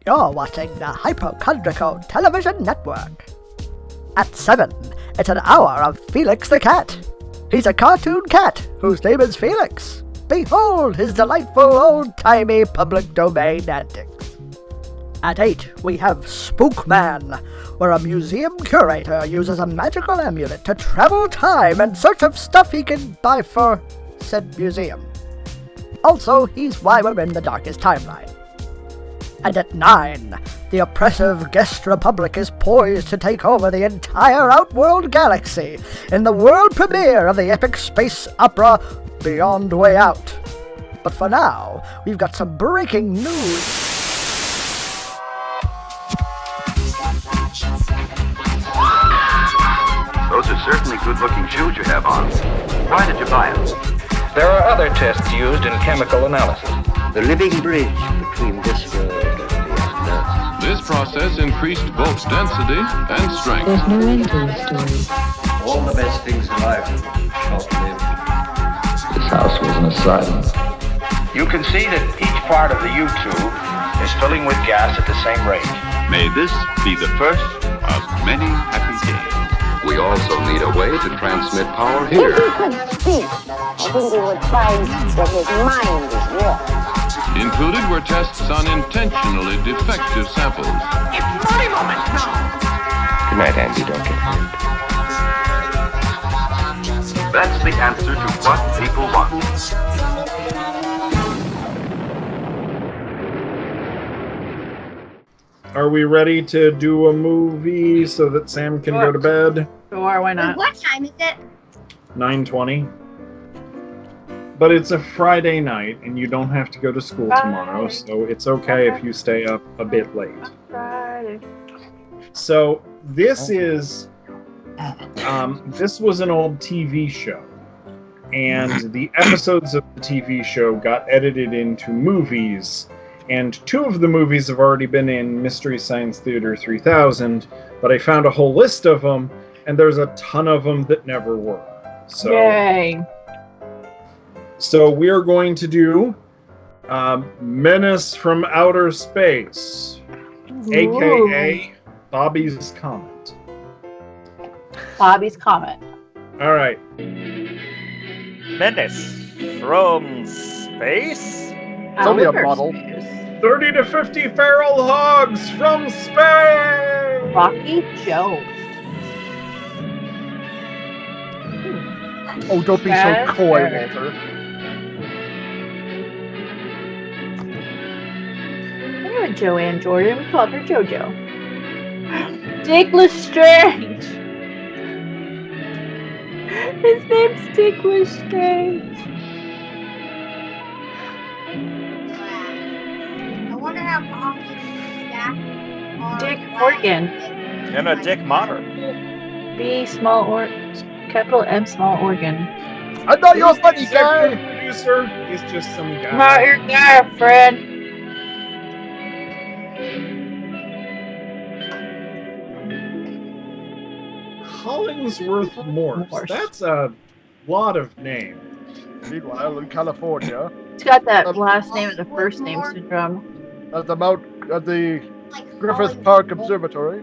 You're watching the Hypochondrical Television Network. At 7, it's an hour of Felix the Cat. He's a cartoon cat whose name is Felix. Behold his delightful old-timey public domain antics. At 8, we have Spook Man, where a museum curator uses a magical amulet to travel time in search of stuff he can buy for said museum. Also, he's why we're in the darkest timeline. And at 9, the oppressive guest republic is poised to take over the entire Outworld galaxy in the world premiere of the epic space opera Beyond Way Out. But for now, we've got some breaking news. Those are certainly good-looking shoes you have on. Why did you buy them? There are other tests used in chemical analysis. The living bridge between this world and the other. This process increased both density and strength. There's no end to the story. All the best things in life are short-lived. This house was an asylum. You can see that each part of the U-tube is filling with gas at the same rate. May this be the first of many happy days. We also need a way to transmit power here. If he could speak, I think he would find that his mind is warped. Included were tests on intentionally defective samples. It's my moment now! Good night, Andy. Don't get hurt. That's the answer to what people want. Are we ready to do a movie so that Sam can go to bed? Sure, why not? What time is it? 9:20. But it's a Friday night, and you don't have to go to school tomorrow, so it's okay if you stay up a bit late. Friday. So this is, this was an old TV show, and the episodes of the TV show got edited into movies. And 2 of the movies have already been in Mystery Science Theater 3000, but I found a whole list of them, and there's a ton of them that never were. So, yay! So we're going to do Menace from Outer Space, a.k.a. Bobby's Comet. Bobby's Comet. All right. Menace from Space? It's only a model. 30 to 50 feral hogs from space! Rocky Joe. Oh, don't be so coy, Walter. Anyway, Joanne Jordan, we called her JoJo. Dick Lestrange. His name's Dick Lestrange. Dick Morgan. And a Dick Motter. B small or capital M small organ. I know your funny guy. Producer is just some guy. Not your girlfriend. Hollingsworth Morse. That's a lot of names. Meanwhile, in California, It's got that last name and the first name syndrome. at the Griffith Park Observatory.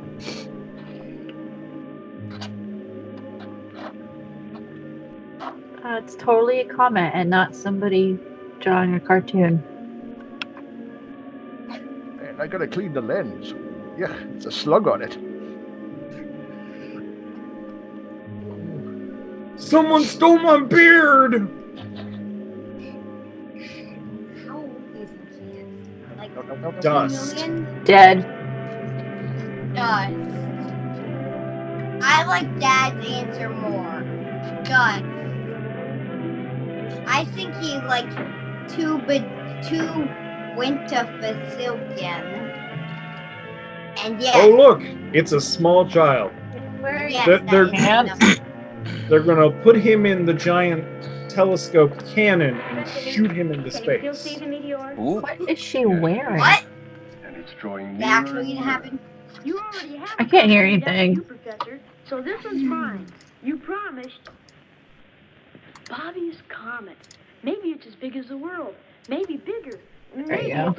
It's totally a comment and not somebody drawing a cartoon. And I gotta clean the lens. Yeah, it's a slug on it. Someone stole my beard! How old do you think he is? Like, Dust. Dead. Dust. I like Dad's answer more. Dust. I think he's like too winter facilian. And yeah. Oh look, it's a small child. They're gonna put him in the giant telescope cannon and shoot him into space. What is she wearing? What? And it's drawing That actually happened. You already have I can't hear anything. Professor, so this one's mine. You promised. Bobby's Comet. Maybe it's as big as the world. Maybe bigger. There you go.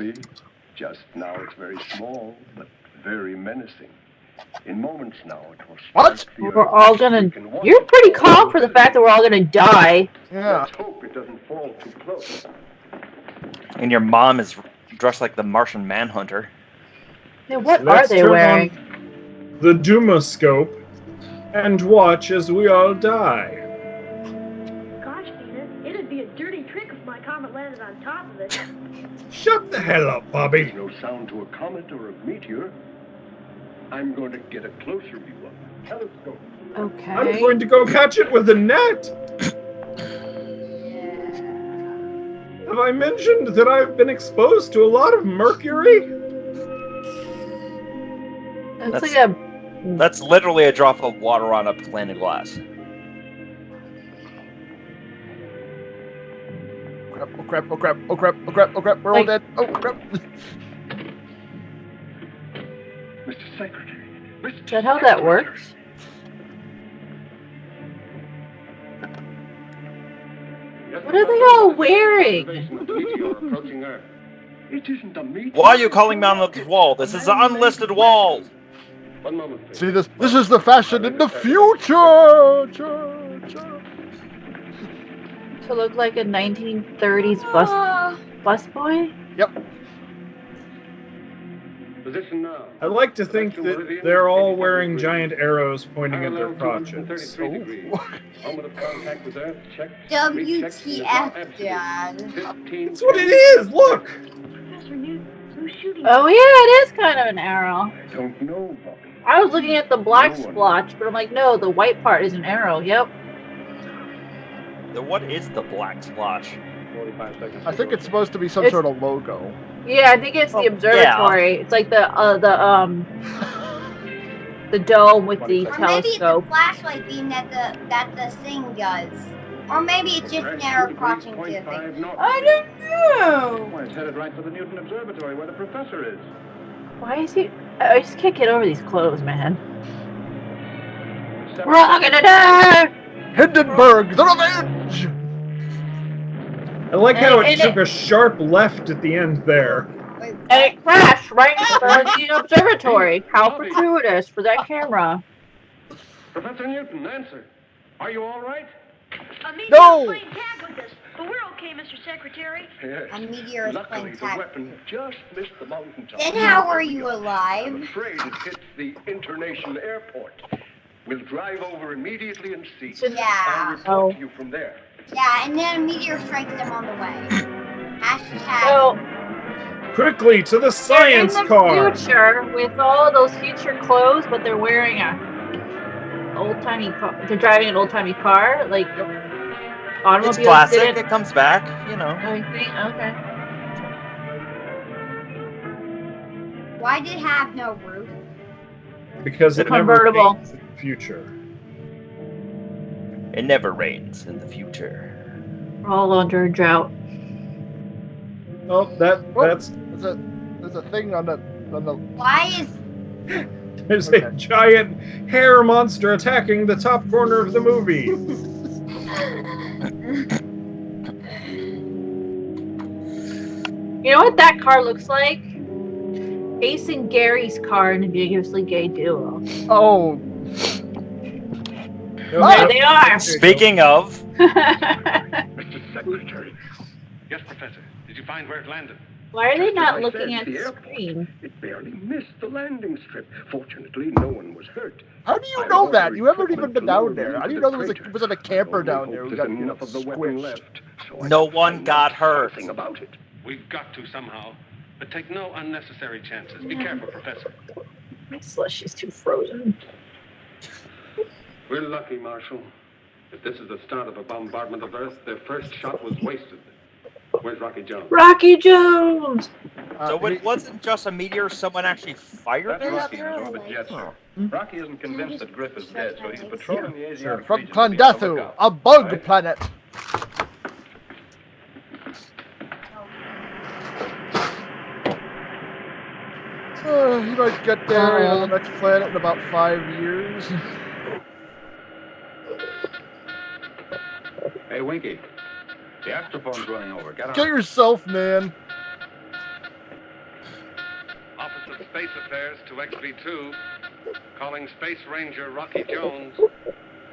Just now it's very small, but very menacing. In moments now it will What? strike the We're earth. all gonna... You're pretty calm for the fact that we're all gonna die. Yeah. Let's hope it doesn't fall too close. And your mom is dressed like the Martian Manhunter. Yeah, what Let's are they turn wearing? on the Dumascope and watch as we all die. Gosh, Venus, it'd be a dirty trick if my comet landed on top of it. Shut the hell up, Bobby. There's no sound to a comet or a meteor. I'm going to get a closer view of the telescope. Okay. I'm going to go catch it with a net. Have I mentioned that I've been exposed to a lot of mercury? That's literally a drop of water on a pane of glass. Oh crap, oh crap, oh crap, oh crap, oh crap, we're all dead. Oh crap. Mr. Secretary. Is that how that works? What are they all wearing? It isn't a meteor. Why are you calling me on the wall? This is an unlisted wall. One moment. See this? This is the fashion in the future. To look like a 1930s busboy? Yep. Position now. I like to think that they're all wearing giant arrows pointing at their crotches. Moment of contact with Earth, check. WTF, Dad? That's what it is! Look! Professor Newton, who's shooting? Oh yeah, it is kind of an arrow. I don't know, Bobby. I was looking at the black splotch, but I'm like, no, the white part is an arrow. Yep. What is the black splotch? I think it's supposed to be some sort of logo. Yeah, I think it's the observatory. Yeah. It's like the dome with the or telescope. Maybe it's a flashlight beam that the thing does. Or maybe it's just an arrow approaching to the thing. I don't know. Why, it's headed right for the Newton Observatory where the professor is. Why is he? I just can't get over these clothes, man. We're all gonna die! Hindenburg, the revenge! I like how it took a sharp left at the end there. And it crashed right in front of the observatory. How fortuitous for that camera. Professor Newton, answer. Are you all right? A meteor No! playing tag with us, but we're okay, Mr. Secretary. Yes. A meteor is Luckily, playing the tag. weapon just missed the mountaintop. Then how are you alive? I'm afraid it hit the international airport. We'll drive over immediately and see. Yeah. And report to you from there. Yeah, and then a meteor strikes them on the way. Hashtag. So, Quickly to the science car! in the future, with all those future clothes, but they're wearing a old-timey car. They're driving an old-timey car, like automobiles. It's classic. Didn't... It comes back, you know. I think, okay. Why did it have no roof? Because It's it never convertible. rains in the future. It never rains in the future. We're all under a drought. Oh, that's There's a thing on the. Why is there's a giant hair monster attacking the top corner of the movie. You know what that car looks like? Ace and Gary's car in Ambiguously Gay Duo. Oh. There they are. Speaking of, Mr. Secretary. Yes, Professor. Did you find where it landed? Why are they Just not as I looking said, at the airport. screen? It barely missed the landing strip. Fortunately, no one was hurt. How do you know that? You haven't even been down there. How do you know there was a camper down there who got enough of the weapon left? So no one got hurt. Nothing about it. We've got to somehow, but take no unnecessary chances. Be careful, Professor. My slush is too frozen. We're lucky, Marshal. If this is the start of a bombardment of Earth, their first shot was wasted. Where's Rocky Jones? Rocky Jones! So it wasn't just a meteor, someone actually fired That's it? Rocky in his orbit jet, sir. Rocky isn't convinced that Griff is dead, so he's patrolling the Asiatic From region to be on the Plandathu, lookout. a bug planet. He might get there on the next planet in about 5 years. Hey, Winky. The astrophone's running over. Get on. Get yourself, man. Space Affairs to XB2. Calling Space Ranger Rocky Jones.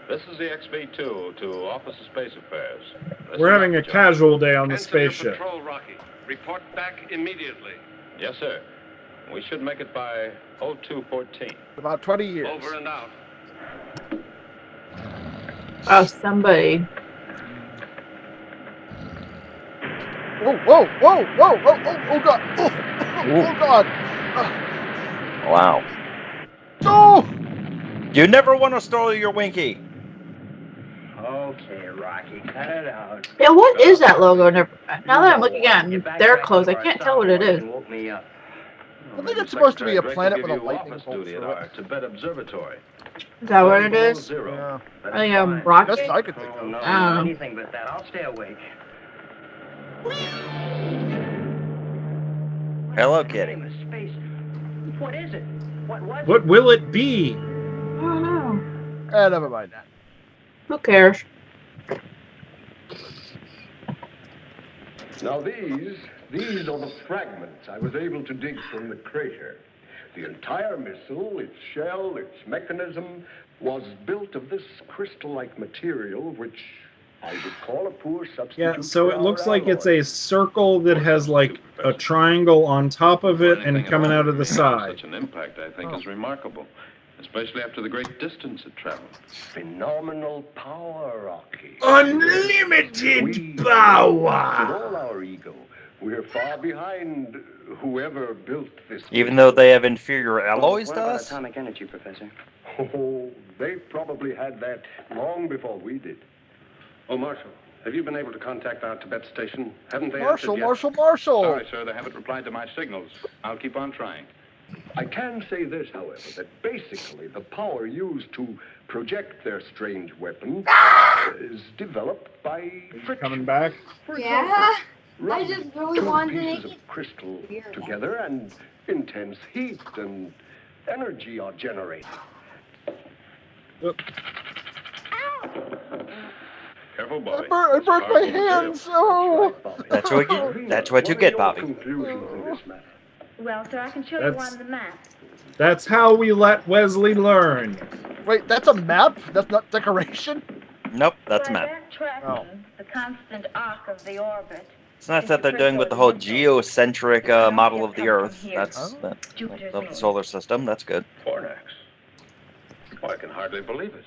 This is the XB2 to Office of Space Affairs. We're having a casual day on the spaceship. Patrol, Rocky. Report back immediately. Yes, sir. We should make it by 0214. About 20 years. Over and out. Oh, somebody. Whoa, whoa, whoa, whoa, oh God. Oh God. Wow. No! You never want to steal your Winky. Okay, Rocky, cut it out. Yeah, what is that logo? Now that I'm looking at their clothes, I can't tell what it is. I think it's supposed to be a planet with a lightning bolt Duty at our Tibet Observatory. Is that what it is? Yeah. Rocket? Best I could think of. Anything but that. I'll stay awake. Hello, Kitty. What is it? What was What will it be? I don't know. Never mind that. Who cares? Now these are the fragments I was able to dig from the crater. The entire missile, its shell, its mechanism, was built of this crystal-like material, which I would call a poor substitute. Yeah, so for it looks our like it's alloy. a circle that has like a triangle on top of it and coming out of the side. Such an impact, I think, is remarkable, especially after the great distance it traveled. Phenomenal power, Rocky. Unlimited power! With all our ego, we're far behind whoever built this. Even though they have inferior alloys What to about us? atomic energy, Professor? Oh, they probably had that long before we did. Oh, Marshal, have you been able to contact our Tibet station? Haven't they Marshal, answered yet? Marshal! Sorry, sir, they haven't replied to my signals. I'll keep on trying. I can say this, however, that basically the power used to project their strange weapon is developed by friction. Coming back? For Yeah? example, I just really two wanted to pieces make of crystal together and intense heat and energy are generated. Careful, boy. I burnt my hands. Oh. That's what you get, Bobby. Conclusions in this matter. Well, sir, I can show you That's- one of the maps. That's how we let Wesley learn. Wait, that's a map? That's not decoration? Nope, that's a By map. that tracking the constant arc of the orbit. It's not that they're doing with the whole geocentric model of the Earth. That's of the solar system. That's good. Fornax. Oh, I can hardly believe it.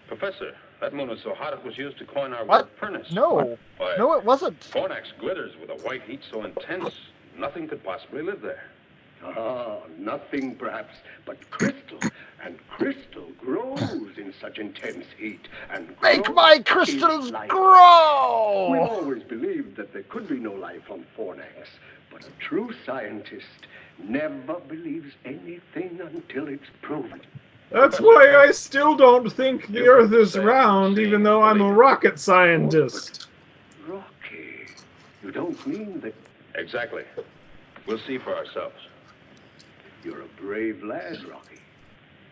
Professor, that moon was so hot it was used to coin our What? word furnace. No. Why, No, it wasn't. Fornax glitters with a white heat so intense, nothing could possibly live there. Ah, nothing perhaps but crystal, and crystal grows in such intense heat, and Make growth my is crystals life. grow! We've always believed that there could be no life on Fornax, but a true scientist never believes anything until it's proven. That's why I still don't think the Earth is round, even though I'm a rocket scientist. Rocky, you don't mean that Exactly. We'll see for ourselves. you're a brave lad, Rocky.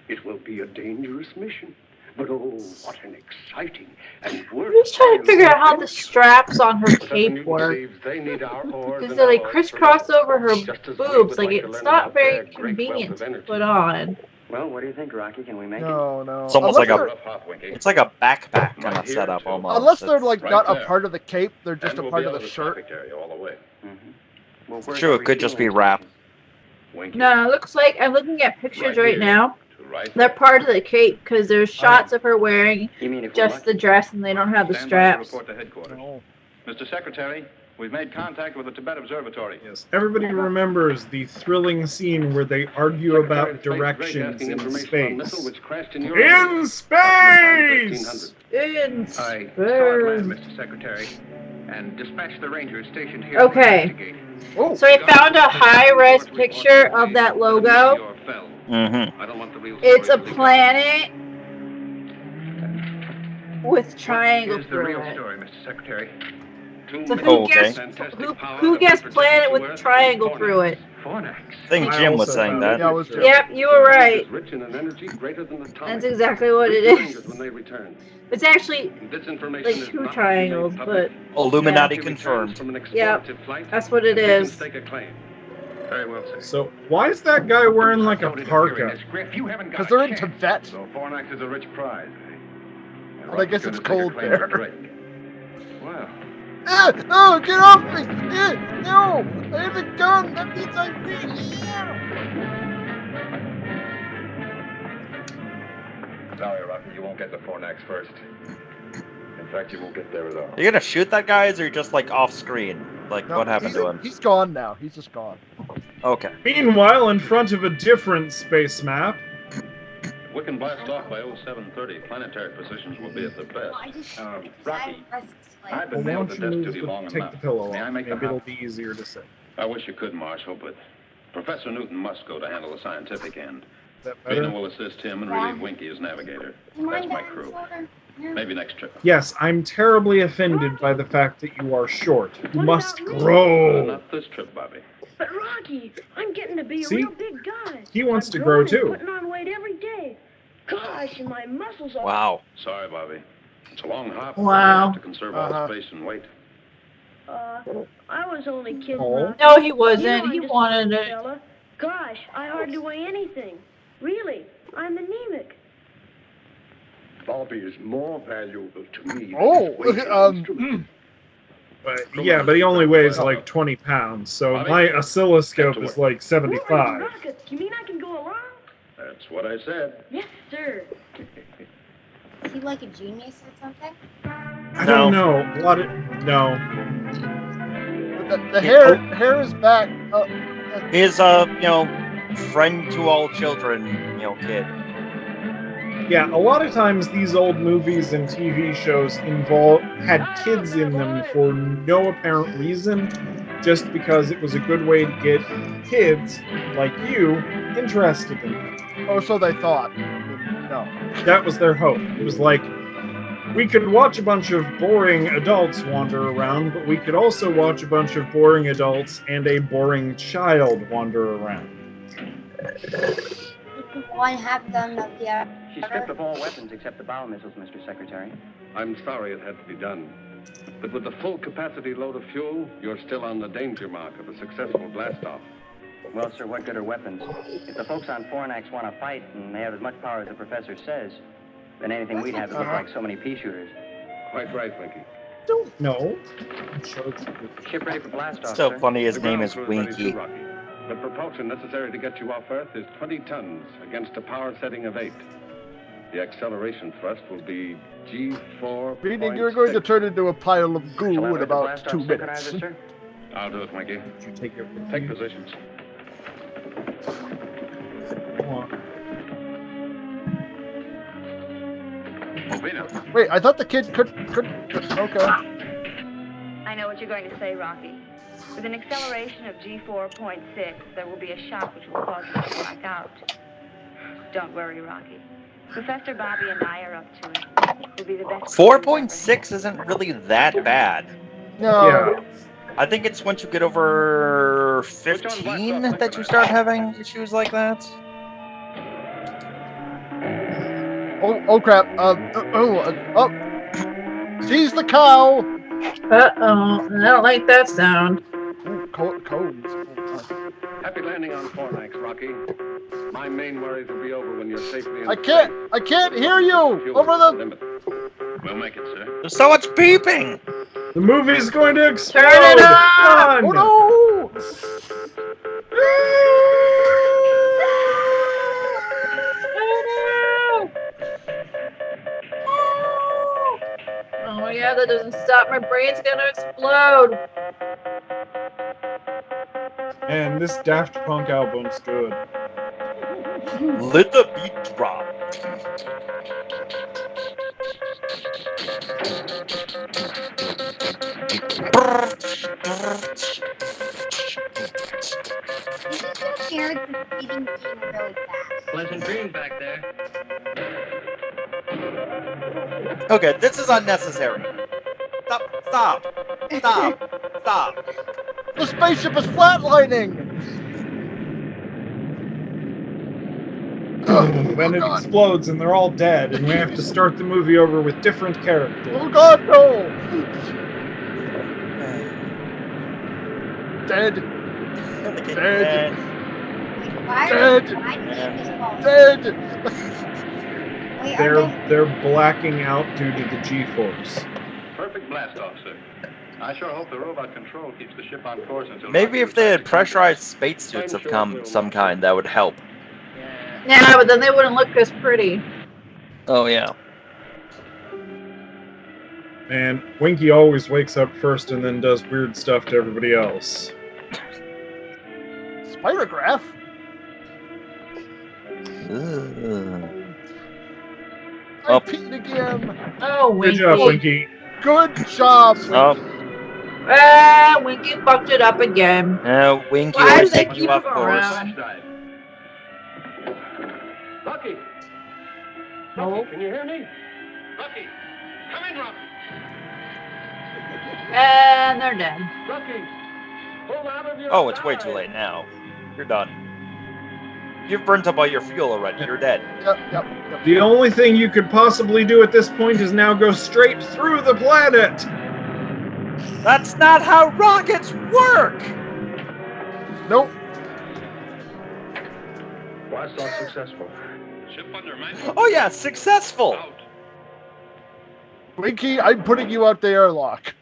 It will be a dangerous mission, but oh, what an exciting and I'm just trying to figure out how the straps on her cape work. They need our ores Because and they're like alloys crisscross over her just as we boobs. would Like, like to it's learn not about their very great convenient wealth of to energy. put on. Well, what do you think, Rocky? Can we make it? No, no. It's almost like Unless a, it's like a backpack kind of setup almost. Unless they're It's- like right not there. a part of the cape, they're just And a we'll part be of out the of shirt. traffic area all the way. Well, where's True, our it could just be refueling wrapped. Winky. No, it looks like I'm looking at pictures Right right here. now. To right They're there. part of the cape because there's shots of her wearing station? You mean if we're just the lucky? dress and they don't have the Stand by to straps. report to headquarters. No. Mr. Secretary, we've made contact with the Tibet Observatory. Yes, everybody remembers the thrilling scene where they argue about directions in space. In space! In I saw it land, space. Mr. Secretary, and dispatched the rangers stationed here. Okay. Oh, So I found a high-res picture of that logo. Mm-hmm. I don't want the real It's story a to leak out. planet with triangle Here's the through real it. story, Mr. Secretary. So Oh, okay. who guessed planet with triangle through it? Fornax. I think Jim was saying that. Yeah, I was Yep, you were right. Rich in an energy greater than atomic. That's exactly what it Returns is. when they return. It's actually This information like is two not triangles, made but public. Illuminati If he returns confirmed. from an Yep, explorative flight, that's what it he can is. stake a claim. Very well, sir. So why is that guy wearing like a parka? Because they're in Tibet. So Fornax is a rich prize, eh? And But I guess Russ is it's gonna cold take a claim to there. Drake. Well, Oh, get off me! No! I have a gun! That means I'm free! sorry, Rocky, you won't get the Fornax first. In fact, you won't get there at all. You're gonna shoot that guy, or you're just like off screen? Like, No, what happened to him? He's gone now. He's just gone. Okay. Meanwhile, in front of a different space map. We can blast off by 0730. Planetary positions will be at the best. Rocky, I've Well, been why nailed don't to you death move duty long take enough. the pillow May I off? make Maybe the it'll hop? be easier to say. I wish you could, Marshal, but Professor Newton must go to handle the scientific end. Is that Beta better? will assist him and relieve Winky as navigator. That's my crew. Maybe next trip. Yes, I'm terribly offended by the fact that you are short. You must Well, grow. not this trip, Bobby. But Rocky, I'm getting to be a See? real big guy. He wants I'm to grow growing and too. Putting on weight every day. Gosh, and my muscles are. Wow. Sorry, Bobby. It's a long hop. Wow. We have to conserve all space and weight. I was only kidding. Oh. Rocky. No, he You know wasn't. I'm He just a wanted little it. fella. Gosh, I hardly weigh anything. Really, I'm anemic. Bobby is more valuable to me. Oh, But yeah, but he only weighs like 20 pounds, so my oscilloscope is like 75. Rocket, you mean I can go along? That's what I said. Yes, sir. Is he like a genius or something? I don't know. A lot of no. The hair is back. His, friend to all children, kid. Yeah, a lot of times these old movies and TV shows had kids in them for no apparent reason, just because it was a good way to get kids like you interested in them. Oh, so they thought. No. That was their hope. It was like, we could watch a bunch of boring adults wander around, but we could also watch a bunch of boring adults and a boring child wander around. One half done of the other. She stripped of all weapons except the bow missiles, Mr. Secretary. I'm sorry it had to be done. But with the full capacity load of fuel, you're still on the danger mark of a successful blast-off. Well, sir, what good are weapons? If the folks on Fornax want to fight and they have as much power as the professor says, then anything we'd have would look like so many pea shooters. Quite right, Winky. Don't know. Ship ready for blast-off, So sir. funny, his The name ground is crew ready Winky. too, Rocky. The propulsion necessary to get you off Earth is 20 tons against a power setting of 8. The acceleration thrust will be G4. Meaning you're going to turn into a pile of goo Shall I in light the about blast-off 2 minutes. synchronizer, sir? I'll do it, Winky. Take positions. Movina. Wait, I thought the kid could. Okay. I know what you're going to say, Rocky. With an acceleration of G4.6, there will be a shock which will cause you to black out. Don't worry, Rocky. Professor Bobby and I are up to it. We'll be the best. 4.6 isn't really that bad. No. Yeah. I think it's once you get over 15 that you start having issues like that. Oh crap. She's the cow. Uh-oh. I don't like that sound. Codes. Happy landing on Fornax, Rocky. My main worries will be over when you're safely in I can't hear you. Fuel Over the. limit. We'll make it, sir. There's so much beeping! The movie's going to explode! Turn it on! Run! Oh Oh yeah, that doesn't stop. My brain's gonna explode. Man, this Daft Punk album's good. Let the beat drop. Carrots is eating really fast. Pleasant dreams back there. Okay, this is unnecessary. Stop. The spaceship is flatlining. Then it explodes and they're all dead, and we have to start the movie over with different characters. Oh God, no! Dead. The Rocket Dead. Why Dead. are this phone? Dead. Wait, are they? They're blacking out due to the G-force. Perfect blast off, sir. I sure hope the robot control keeps the ship on course until... Maybe if they had pressurized spacesuits of some kind, that would help. Yeah, but then they wouldn't look as pretty. Oh, yeah. And Winky always wakes up first and then does weird stuff to everybody else. Spirograph? I peed again. Oh, Winky. Good job, Winky. Good job, Winky. Oh. Winky fucked it up again. Winky Why always do they take keep you off him course. around? Rocky! No. Rocky, can you hear me? Rocky! Come in, Rocky! And they're dead. Rocky! Pull out of your Oh, it's way too late now. You're done. You've burnt up all your fuel already. You're dead. Yep. The only thing you could possibly do at this point is now go straight through the planet. That's not how rockets work! Nope. Blast off successful. Ship under maintenance. Oh yeah, successful! Out. Winky, I'm putting you out the airlock.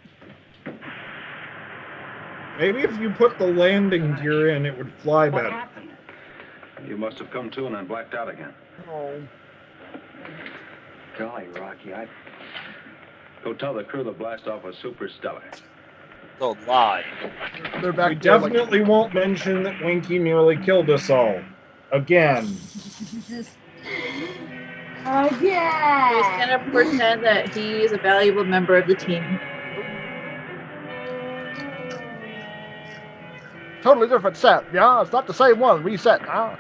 Maybe if you put the landing gear in, it would fly What better. happened? You must have come to and then blacked out again. Oh. Golly, Rocky, Go tell the crew the blast off was super stellar. So lie. They're back We there definitely won't mention that Winky nearly killed us all. Again. He's gonna pretend that he's a valuable member of the team. Totally different set. Yeah, it's not the same one. Reset. Huh?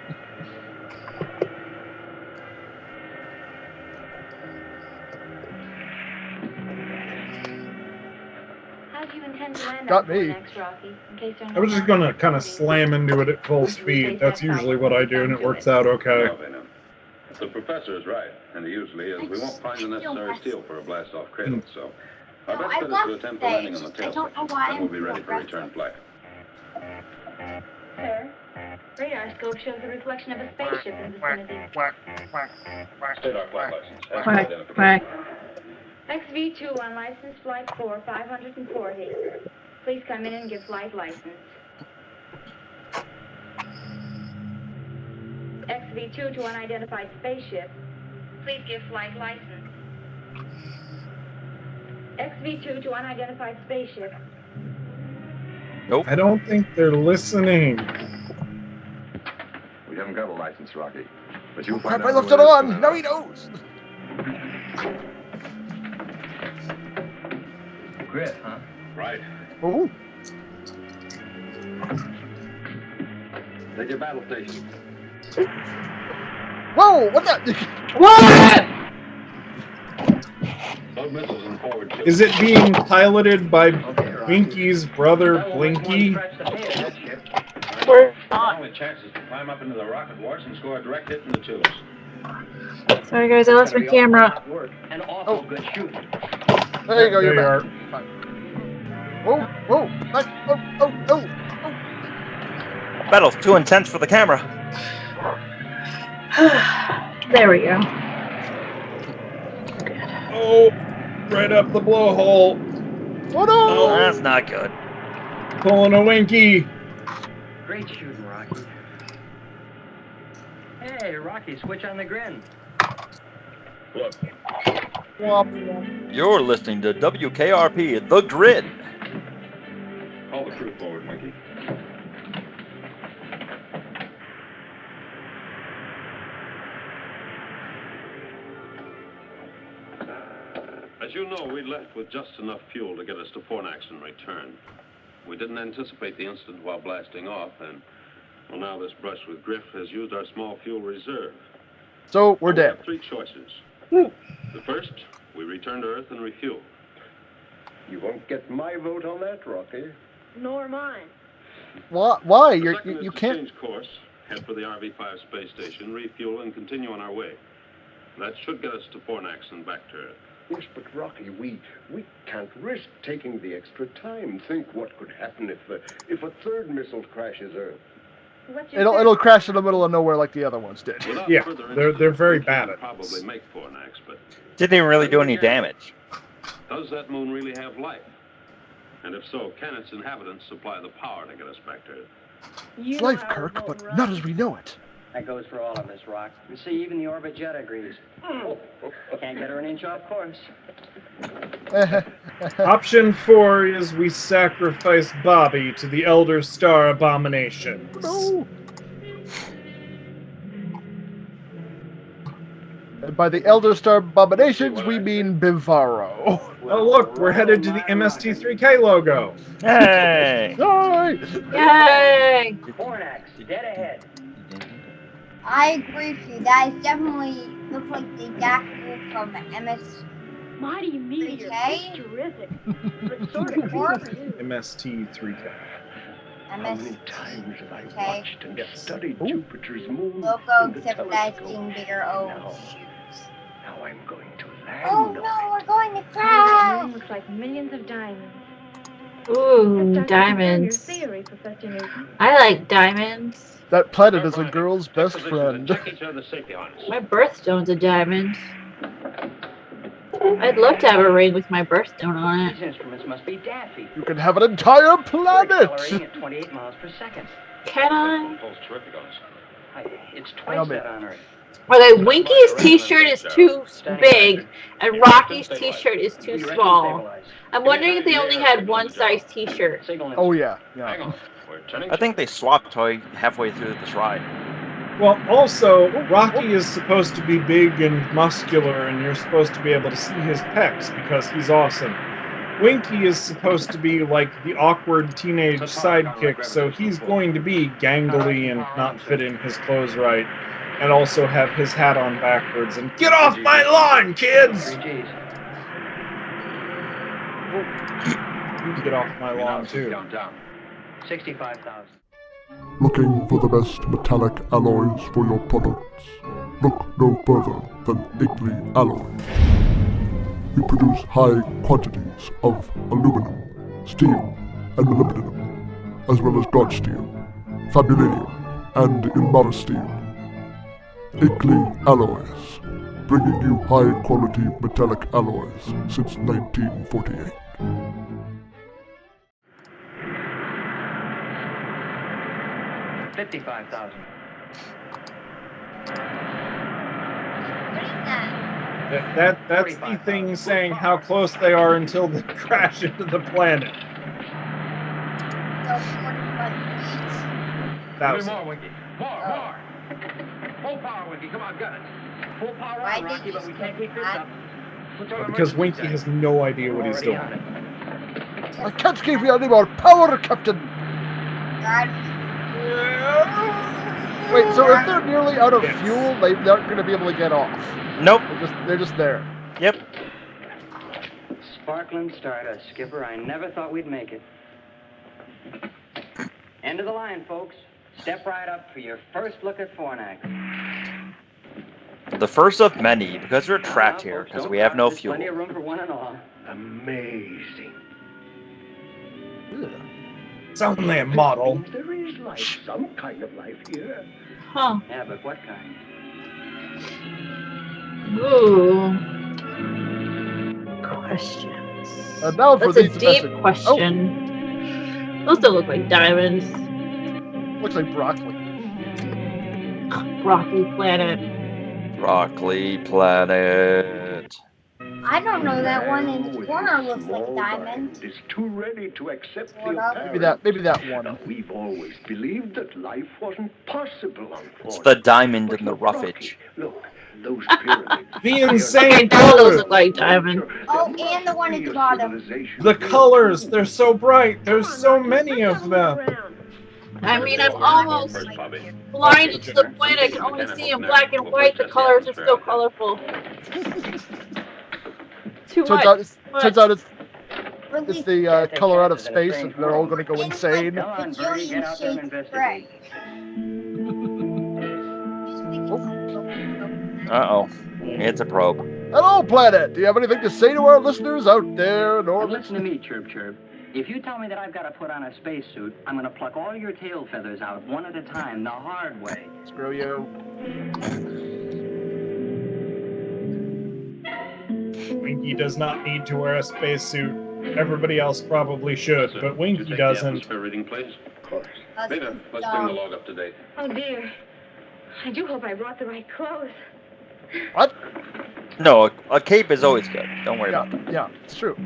How do you intend to land Got that me. next, Rocky? In case there are I no was just gonna kind of slam into it at full speed. That's usually what I do, and it works out okay. No, Venom. The professor is right, and he usually is. We won't find the necessary steel for a blast-off cradle, so our No, best I bet is love to attempt to the say, landing on the it's just I tail don't know why then we'll I'm be ready for aggressive. return flight. Sir, radar scope shows the reflection of a spaceship in the vicinity. State our flight license. Quack, quack. XV2 on license flight 4, 540. Please come in and give flight license. XV2 to unidentified spaceship. Please give flight license. XV2 to unidentified spaceship. Nope. I don't think they're listening. We haven't got a license, Rocky. But you'll Crap, find I out left who it is on. soon Now enough. he knows. Griff, huh? Right. Oh. Take your battle station. Whoa, what the? What? Load missiles in forward ship. Is it being piloted by Winky's brother, Blinky? We're Our only chance is to climb up into the rocket wash and score a direct hit in the tubes. Sorry guys, I lost my camera. And awful good shooting. There you go, There you're you back. are. Fine. Whoa, back. Oh. Battle's too intense for the camera. There we go. Oh, right up the blowhole. Oh no! Oh, that's not good. Pulling a Winky. Great shooting, Rocky. Hey, Rocky, switch on the grin. Look, You're listening to WKRP, The Grid. call the crew forward, Winky. As you know, we left with just enough fuel to get us to Fornax and return. We didn't anticipate the incident while blasting off, and well, now this brush with Griff has used our small fuel reserve. So we're We dead. have three choices. The first, we return to Earth and refuel. You won't get my vote on that, Rocky. Nor mine. Why? The second You is to can't. change course, head for the RV-5 space station, refuel, and continue on our way. That should get us to Fornax and back to Earth. Yes, but Rocky, we can't risk taking the extra time. Think what could happen if a third missile crashes Earth. It'll crash in the middle of nowhere like the other ones did. Yeah, they're very bad at probably this. make Fornax, but Didn't even really do any damage. does that moon really have life? And if so, can its inhabitants supply the power to get us back to it? It's life, Kirk, but not as we know it. That goes for all of us, Rock. You see, even the orbit jet agrees. Can't get her an inch off course. Option 4 is we sacrifice Bobby to the Elder Star abominations. No. And by the Elder Star abominations, we mean Bivaro. Oh, look, we're headed to the MST3K logo. Hey! Yay! Yay! Fornax, dead ahead. I agree with you. That is definitely looks like the exact move from MS. Mighty meteor. Okay. It's terrific. But sort of creepy. MST3K. How many times have I watched and studied Jupiter's moon Logo, in the except that it's telescope? getting bigger. Oh. Now I'm going to land Oh on no, we're going to That crash! moon looks like millions of diamonds. Ooh, Your diamonds. theory, Professor Newton. I like diamonds. That planet is a girl's best friend. Check each other's safety harness. My birthstone's a diamond. I'd love to have a ring with my birthstone on These it. instruments must be daffy. You can have an entire planet! Accelerating at 28 miles per second. Can I? Pulse terrific on us. It's twice that on Earth. Okay, Winky's t-shirt is too big, and Rocky's t-shirt is too small. I'm wondering if they only had one size t-shirt. Oh yeah, Hang yeah. on. We're turning. I think they swapped toy halfway through this ride. Well, also, Rocky is supposed to be big and muscular, and you're supposed to be able to see his pecs because he's awesome. Winky is supposed to be like the awkward teenage sidekick, so he's going to be gangly and not fit in his clothes right, and also have his hat on backwards. And get off my lawn, kids! You can get off my lawn too. Down. 65,000. Looking for the best metallic alloys for your products? Look no further than Igley Alloys. We produce high quantities of aluminum, steel, and molybdenum, as well as God steel, fabulinium, and Ilmara steel. Igley Alloys, bringing you high-quality metallic alloys since 1948. 55,000. That's the thing saying how close they are until they crash into the planet. More, Winky. More. Full power, Winky. Come on, got it. Full power, Rocky, but we can't keep this up. Because Winky has no idea what he's doing. I can't give you any more power, Captain! Wait, so if they're nearly out of fuel, they're not going to be able to get off? Nope. They're just there. Yep. Sparkling Stardust, Skipper. I never thought we'd make it. End of the line, folks. Step right up for your first look at Fornax. The first of many, because we're trapped here, because we have no There's fuel. plenty of room for one and all. Amazing. It's only a model. There is life, some kind of life here. Huh. Yeah, but what kind? Ooh. Questions. And now for That's a these deep messages. question. Those don't look like diamonds. Looks like broccoli. Rocky planet. Broccoli planet. I don't know, that one in the corner looks like diamond. Is too ready to accept the Maybe that one. We've always believed that life wasn't possible on It's the diamond in the roughage. Look, those pyramids. The insane All those colors. look like diamonds. Oh, and the one at the bottom. The colors, they're so bright. There's so many of them. I mean, I'm almost blinded to the point I can only see in black and white. The colors are still colorful. Too much. Turns out it's the color out of space, and they're all going to go insane. Come on, Birdie, get out there and investigate. Uh-oh. It's a probe. Hello, planet! Do you have anything to say to our listeners out there in And orbit? listen to me, Chirp Chirp. if you tell me that I've got to put on a spacesuit, I'm going to pluck all your tail feathers out one at a time, the hard way. Screw you. Winky does not need to wear a spacesuit. Everybody else probably should, but Winky doesn't. Atmosphere reading, please. Of course. Beta, let's bring the log up to date. Oh, dear. I do hope I brought the right clothes. What? No, a cape is always good. Don't worry about that. Yeah, it's true.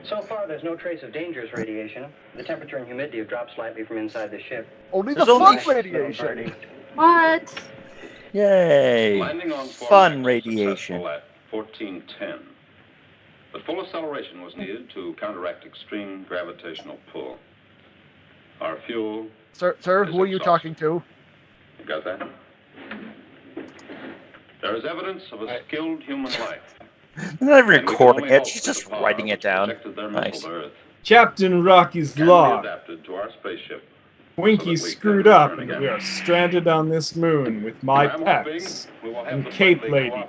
So far, there's no trace of dangerous radiation. The temperature and humidity have dropped slightly from inside the ship. Only There's the only- fun radiation. What? Yay! Landing on Fun Fornax radiation. successful at 1410. But full acceleration was needed to counteract extreme gravitational pull. Our fuel... Sir, who are you talking to? You got that? There is evidence of a skilled human life. I'm not recording it. She's just writing it down. Nice. Captain Rocky's Can be log. adapted to our spaceship. Winky screwed up, and we are stranded on this moon with my pets, and Cape Lady,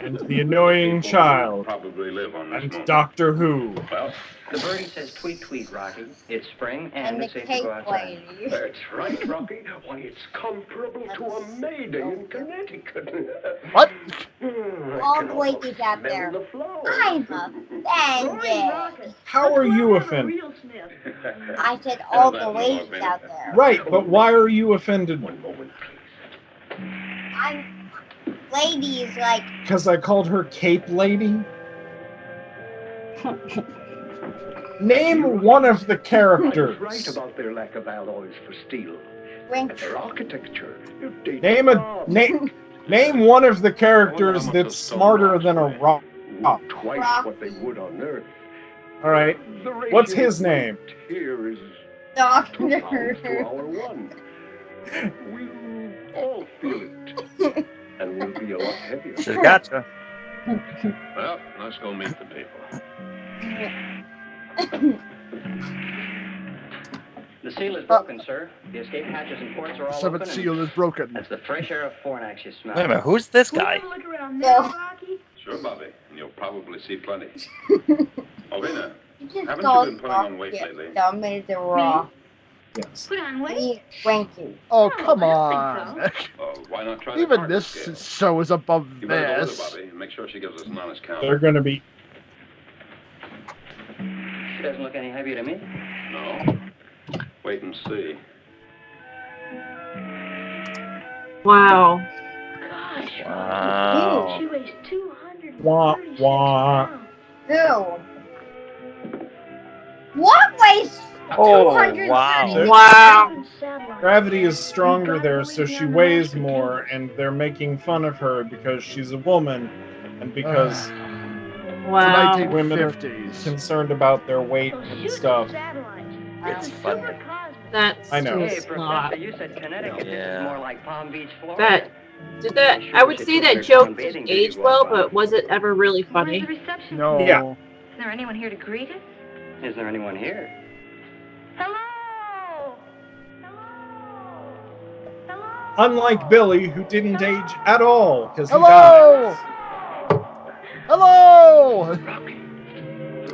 and the annoying child, Probably live on this and moon. Doctor Who. Well, the birdie says tweet, tweet, Rocky. It's spring and And it's the safe to cake go outside. lady. That's right, Rocky. Why, it's comparable to a Mayday in Connecticut. What? All the ladies out there. I'm offended. How are you offended? I said all the ladies out there. Right, but why are you offended? I'm ladies like Because I called her Cape Lady? Name one of the characters. Right about their lack of alloys for steel. Wink. And their architecture. It dates Name one of the characters that's smarter than a rock. twice what they would on Earth. All right. The What's ratio his name? Here is Doctor. 2 pounds to our 1. We'll all feel it. And we'll be a lot heavier. She's gotcha. Well, let's go meet the people. The seal is broken, sir. The escape hatches and ports are all Seventh open. seal is broken. That's the fresh air of Fornax you smell. Wait a minute, who's this guy? Look around there, Rocky. Sure, Bobby, and you'll probably see plenty. Olena, just haven't you called been putting on weight lately? Dummy the raw. Yes. Put on weight. Winky. Oh, come on. Why not try the Even cargo this scale? show is above You better go with this. her, Bobby, and make sure she gives us an honest count. They're going to be... She doesn't look any heavier to me. No. Wait and see. Wow. Gosh, Wow. she weighs 236 Wah, wah. pounds. Who? What weighs Oh, 230? wow. Wow. Gravity is stronger there, so she weighs more, and they're making fun of her because she's a woman, and because Wow. women are 1950s. concerned about their weight and stuff. It's funny. That's I know. Hey, just not. Professor, you said Connecticut. This Yeah. is more like Palm Beach, Florida. I would say that joke didn't age well, but was it ever really Where's funny? the reception? No. Yeah. Is there anyone here to greet us? Is there anyone here? Hello! Hello! Unlike Billy, who didn't age at all, because he Hello! died. Hello!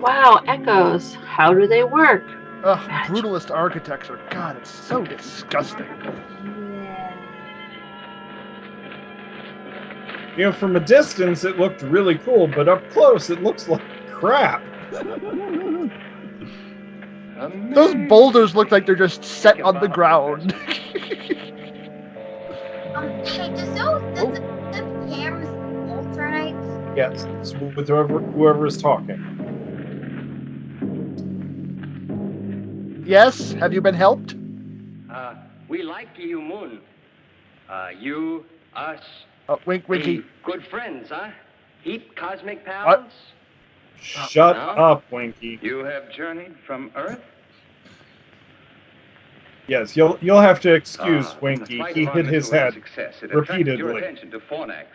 Wow, echoes. How do they work? Ugh, brutalist architecture. God, it's so disgusting. You know, from a distance, it looked really cool, but up close, it looks like crap. Those boulders look like they're just set on the ground. Hey, does the cams alternate? Yes, it's with whoever is talking. Yes? Have you been helped? We like you, Moon. You, us, Wink, Winky. we good friends, huh? Heap cosmic pals? What? Shut up, Winky. You have journeyed from Earth? Yes, you'll have to excuse In Winky. spite He of our hit his mission head success, it attracted your repeatedly. attention to Fornax.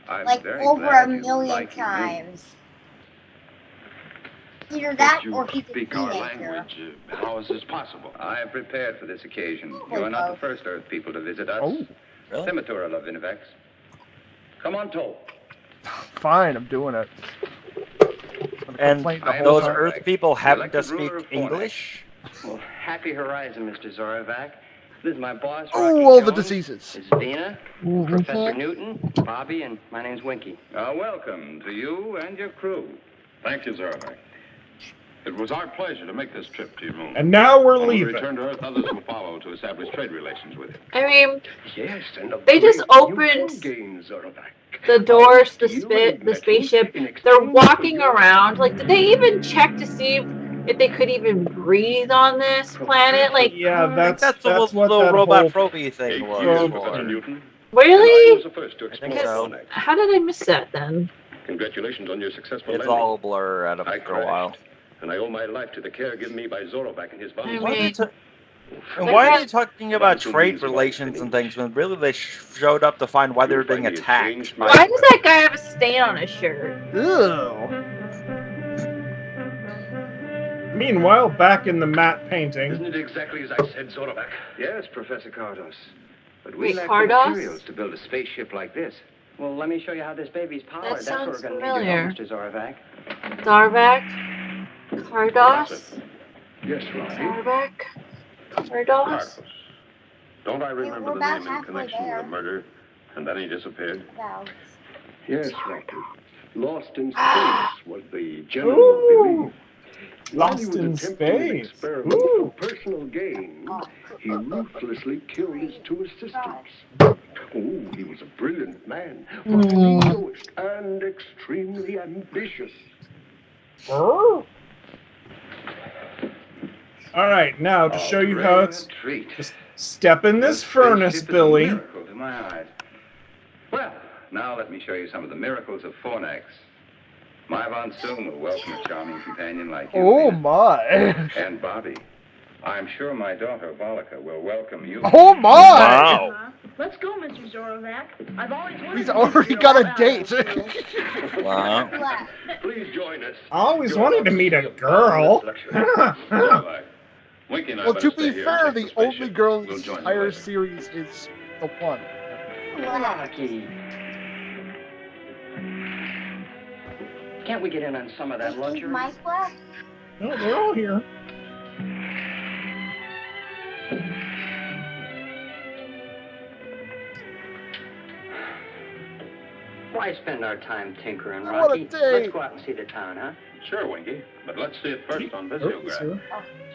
I'm Like very over glad a you million like me. times. Either that You or he's a speak our teenager. language. How is this possible? I am prepared for this occasion. Holy You are not the cow. first Earth people to visit us. Oh, really? Scimitar of Invex. Come on, Toll. Fine, I'm doing it. And complaint the whole those time. Earth people happen to Elected ruler speak of English? Well, happy horizon, Mr. Zorovac. This is my boss, Rocky Oh, all the Jones. diseases. This is Vina, Professor Newton, Bobby, and my name's Winky. Welcome to you and your crew. Thank you, Zorovac. It was our pleasure to make this trip to your moon. And now we're When we leaving. return to Earth, others will follow to establish trade relations with you. I mean, Yes, and they just opened the doors to the spaceship. They're walking around. Like, did they even check to see if they could even breathe on this planet? Like, Yeah, that's what what the that robot whole Proby thing was. Professor Newton. really? I think so. How did I miss that then? Congratulations on your successful It's landing. all a blur after a while. And I owe my life to the care given me by Zorovac and his body. And why are they talking about trade relations and things when really they showed up to find why they were being attacked? Why does that guy have a stain on his shirt? Ew. Meanwhile, back in the matte painting. Isn't it exactly as I said, Zorovac? Yes, Professor Cardos. But Wait, we lack Cardos? the materials to build a spaceship like this. Well, let me show you how this baby's powered. That That's what we're sounds going to familiar. need your help, Mr. Zorovac. Darvac? Cardos? Yes, Rocky. Darvac? Cardos? Don't I remember we're the about name in halfway connection there. with the murder? And then he disappeared? No. Yes, Rocky. Lost in space was the general belief. Lost While he in was attempting an space. experiment Ooh. for personal gain, he ruthlessly killed his two assistants. Oh, he was a brilliant man, but egoist and extremely ambitious. All right, now to show you how it's. Just step in this furnace, Billy. Miracle to my eyes. Well, now let me show you some of the miracles of Fornax. My Von Soon will welcome a charming companion like you. Oh Vina. my. And Bobby. I'm sure my daughter Volika will welcome you. Oh my. Wow. Let's go, Mr. Zorovac. I've always wanted He's to already meet got you. a date. Wow. Please join us. I always wanted to meet a girl. Winky and I Well, better to stay be here fair, and the check the only spaceship. girl in We'll this join you entire later. series is the one. Rocky. Can't we get in on some of that luxury? Mike left. No, they're all here. Why spend our time tinkering, What a Rocky? day. Let's go out and see the town, huh? Sure, Winky. But let's see it first on Oh, Visiograph. sure.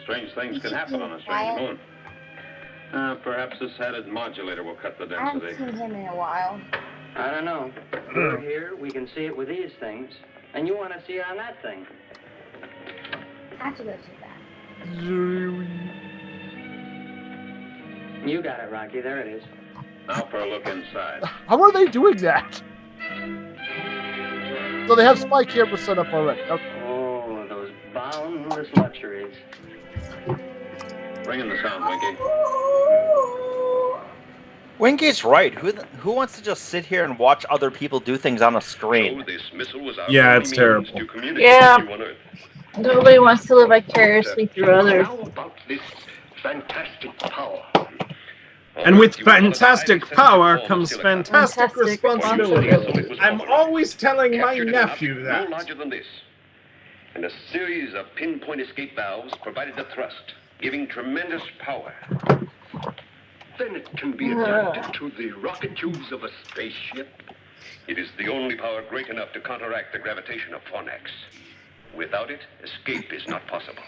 Strange things can happen on a strange moon. Perhaps this added modulator will cut the I haven't density. seen him in a while. I don't know. We're here, we can see it with these things. And you want to see it on that thing. I have to go see that. You got it, Rocky. There it is. Now for a look inside. How are they doing that? So they have spy cameras set up already. Okay. Oh, those boundless luxuries. Bring in the sound, Winky. Winky's right. Who wants to just sit here and watch other people do things on a screen? So this missile was our Yeah, only it's means terrible. to communicate Yeah. with you on Earth. Nobody wants to live vicariously through others. How about this fantastic power? And with fantastic power comes fantastic Fantastic responsibility. I'm always telling my Captured nephew enough, that. No larger than this. And a series of pinpoint escape valves provided the thrust, giving tremendous power. Then it can be adapted to the rocket tubes of a spaceship. It is the only power great enough to counteract the gravitation of Fornax. Without it, escape is not possible.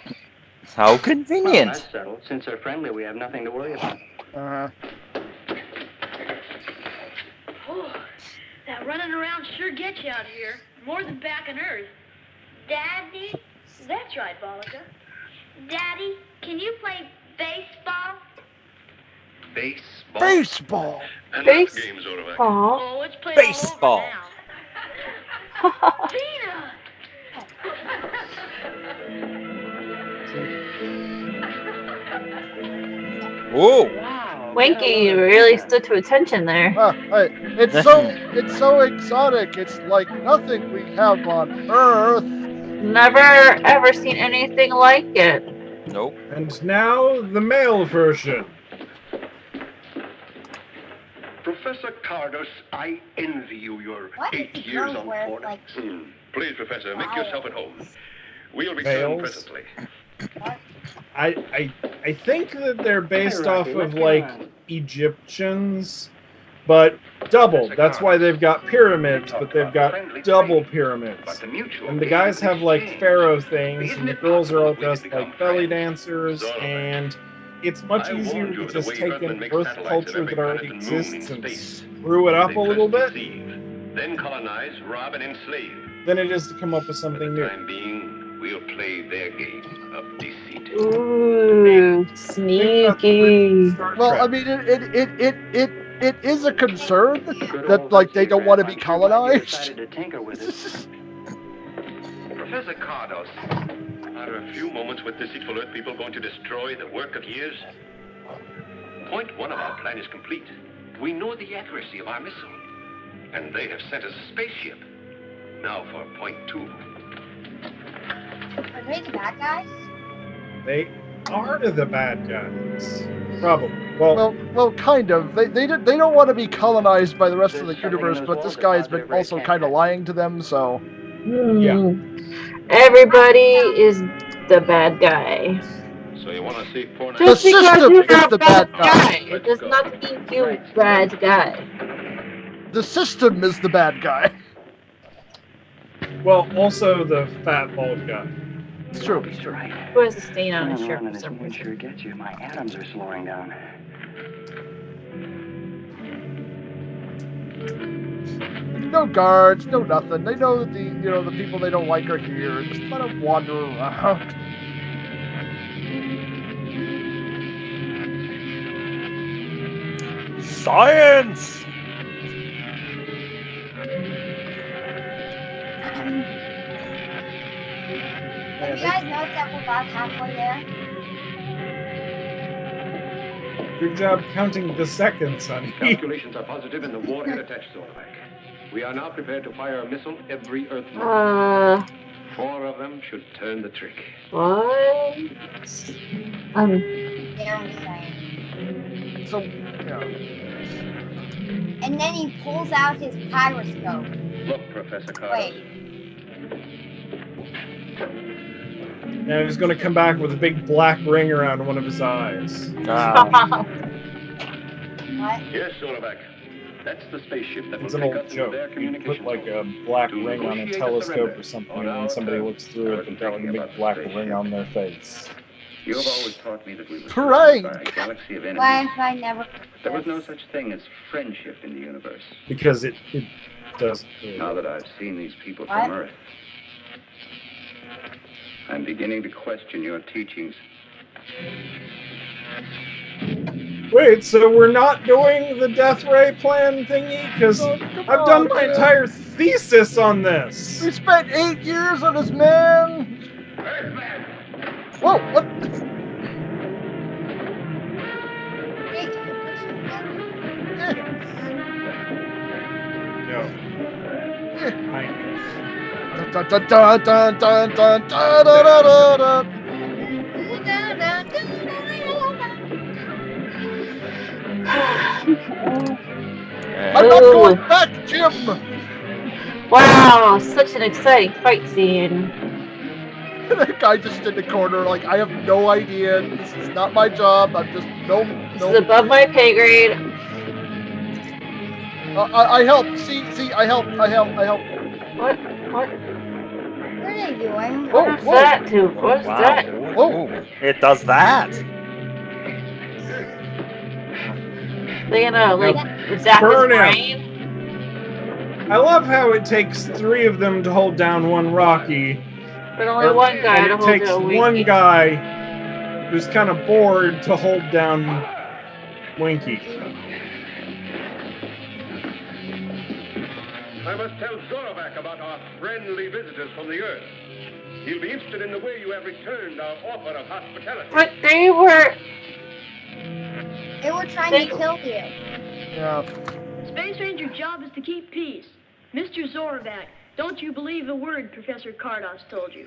How Well, convenient. that's settled. Since they're friendly, we have nothing to worry about. Oh, that running around sure gets you out here. More than back on Earth. Daddy? That's right, Volika. Daddy, can you play baseball? Baseball. Baseball. Enough games, Zorovac. Oh, let's play Baseball. all over now. Tina! Whoa. Wow. Winky really stood to attention there. It's so exotic. It's like nothing we have on Earth. Never ever seen anything like it. Nope. And now the male version. Professor Cardos, I envy you your What is 8 years on worth, Fornax. like, Please, Professor, make yourself at home. We'll return Fails. presently. I think that they're based off of like Egyptians, but double. That's why they've got pyramids, but they've got double pyramids. And the guys have like pharaoh things, and the girls are all dressed like belly dancers, and it's much easier to just take an Earth culture that already exists and screw it up a little bit Then colonize, rob, and enslave. than it is to come up with something new. Time being, we'll play their game of deceit. Ooh, sneaky. Well, I mean, it is a concern that like they don't want to be colonized. Professor Cardos, are a few moments with deceitful Earth people going to destroy the work of years? Point 1 of our plan is complete. We know the accuracy of our missile, and they have sent us a spaceship. Now for point 2. Are they the bad guys? They are the bad guys. Probably. Well, kind of. They don't want to be colonized by the rest of the universe, but this guy's been also kind of lying to them, so. Yeah. Everybody is the bad guy. So you want to see Fortnite? Just The because system you're is a the bad bad guy, it does not mean you're a bad guy. The system is the bad guy. Well, also the fat bald guy. It's true. Who has a stain on his shirt for some reason? Sure gets you. My atoms are slowing down. No guards, no nothing. They know that the people they don't like are here. Just let them wander around. Science! Have you guys noticed that we're about halfway there? Good job counting the seconds, honey. Calculations are positive in the warhead attached to Zorback. We are now prepared to fire a missile every Earth moment. 4 of them should turn the trick. What? They're insane. So, yeah. And then he pulls out his pyroscope. Look, Professor Carter. Wait. And he's going to come back with a big black ring around one of his eyes. What? Yes, Zorback. That's the spaceship that will It's an take old us to joke. their You communications. put like a black ring on a telescope or something, and when somebody looks through it, they've got like a big black ring on their face. You have always taught me that we were Hooray! surrounded by a galaxy of enemies. Why have I never... There was no such thing as friendship in the universe. Because it doesn't. Now that I've seen these people What? from Earth, I'm beginning to question your teachings. Wait, so we're not doing the death ray plan thingy? Because I've done my entire thesis on this. We spent 8 years on this man. Whoa! What? No. Dun, dun, dun, dun, dun, dun, dun, dun, dun, dun. I'm not going back, Jim! Wow, such an exciting fight scene. That guy just in the corner, like, I have no idea. This is not my job. I'm just, no. This is above my pay grade. I help. See, I help. What? What are they doing? What does that do? What is that? Whoa. It does that. They're gonna, like, zap his Burn him. brain? I love how it takes 3 of them to hold down one Rocky. But only one guy and to it hold takes down one Winky. guy who's kind of bored to hold down Winky. I must tell Zorback about our friendly visitors from the Earth. He'll be interested in the way you have returned our offer of hospitality. But they were... They were trying to kill you. Yeah. Space Ranger's job is to keep peace. Mr. Zorback, don't you believe a word Professor Cardos told you?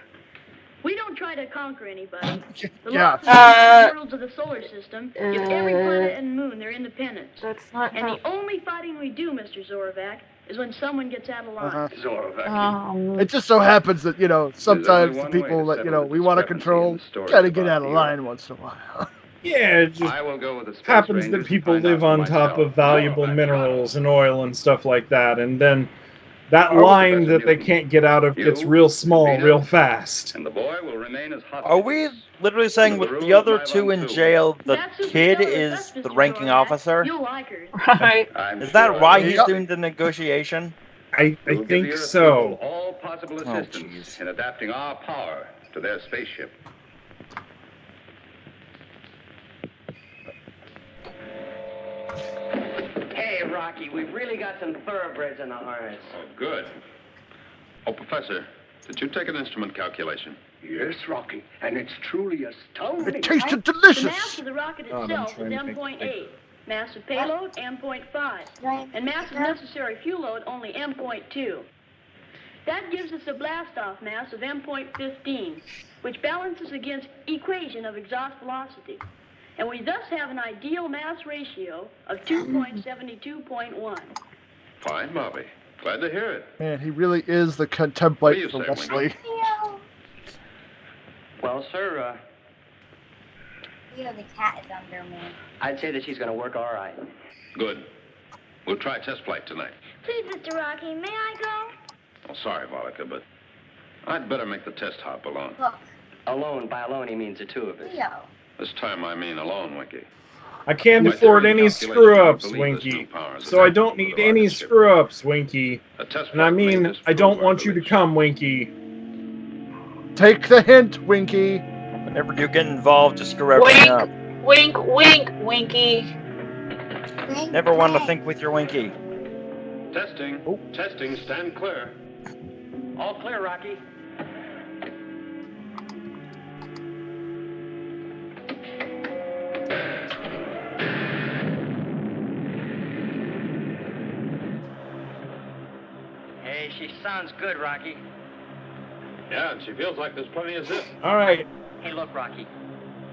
We don't try to conquer anybody. The Yeah. laws of the worlds of the solar system give every planet and moon their independence. That's not. And the only fighting we do, Mr. Zorvac, is when someone gets out of line. Zorvac. It just so happens that, you know, sometimes the people that, you know, we want to control gotta get out of line once in a while. Yeah, it just happens that people live on top of valuable minerals and oil and stuff like that, and then that line that they can't get out of gets real small real fast. And the boy will remain as hot. Are we literally saying with the other two in jail, the kid is the ranking officer? You'll like her. Right. Is that why he's doing the negotiation? I think so. All possible assistance in adapting our power to their spaceship. Hey, Rocky, we've really got some thoroughbreds in the harness. Oh, good. Oh, Professor, did you take an instrument calculation? Yes, Rocky, and it's truly astounding. It tasted The delicious. mass of the rocket itself is M.8. Mass of payload, M.5. And mass of necessary fuel load, only M.2. That gives us a blast-off mass of M.15, which balances against equation of exhaust velocity. And we thus have an ideal mass ratio of 2.72.1. Fine, Bobby. Glad to hear it. Man, he really is the contemplate for Wesley. Well, sir, Leo the cat is under me. I'd say that she's going to work all right. Good. We'll try test flight tonight. Please, Mr. Rocky, may I go? Oh, sorry, Volika, but I'd better make the test hop alone. Look, Alone, by alone, he means the two of us. Leo. This time I mean alone, Winky. I can't afford any screw-ups, Winky. So I don't need any screw-ups, Winky. And I mean, I don't want you to come, Winky. Take the hint, Winky. Whenever you get involved, just screw everything up. Wink, wink, Winky. Never want to think with your Winky. Testing. Oh. Testing. Stand clear. All clear, Rocky. Hey, she sounds good, Rocky. Yeah, and she feels like there's plenty of zip. All right. Hey, look, Rocky.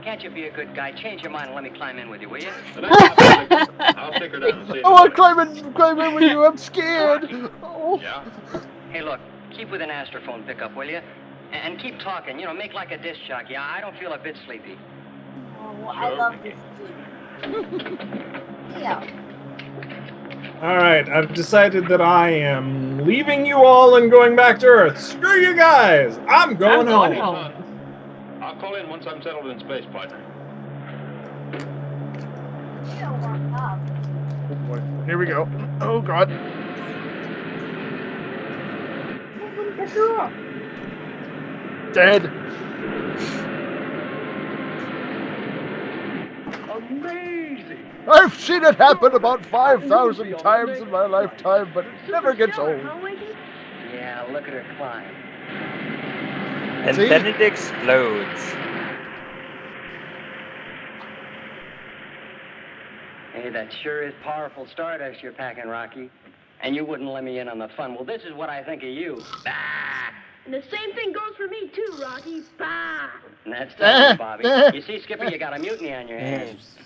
Can't you be a good guy? Change your mind and let me climb in with you, will you? I'll take her down and see Oh, I'm climbing with you. I'm scared. Oh. Yeah? Hey, look, keep with an astrophone pickup, will you? And keep talking. You know, make like a disc jockey. I don't feel a bit sleepy. Oh, I love this dude. Leo. All right, I've decided that I am leaving you all and going back to Earth. Screw you guys. I'm going home. I'll call in once I'm settled in space, partner. Leo, walk up. Oh boy. Here we go. Oh God. Dead. Amazing. I've seen it happen about 5,000 times in my lifetime, but it never gets old. Yeah, look at her climb. And See? then it explodes. Hey, that sure is powerful stardust you're packing, Rocky. And you wouldn't let me in on the fun. Well, this is what I think of you. Bah! And the same thing goes for me, too, Rocky. Bah! And that's tough, Bobby. You see, Skipper, you got a mutiny on your hands.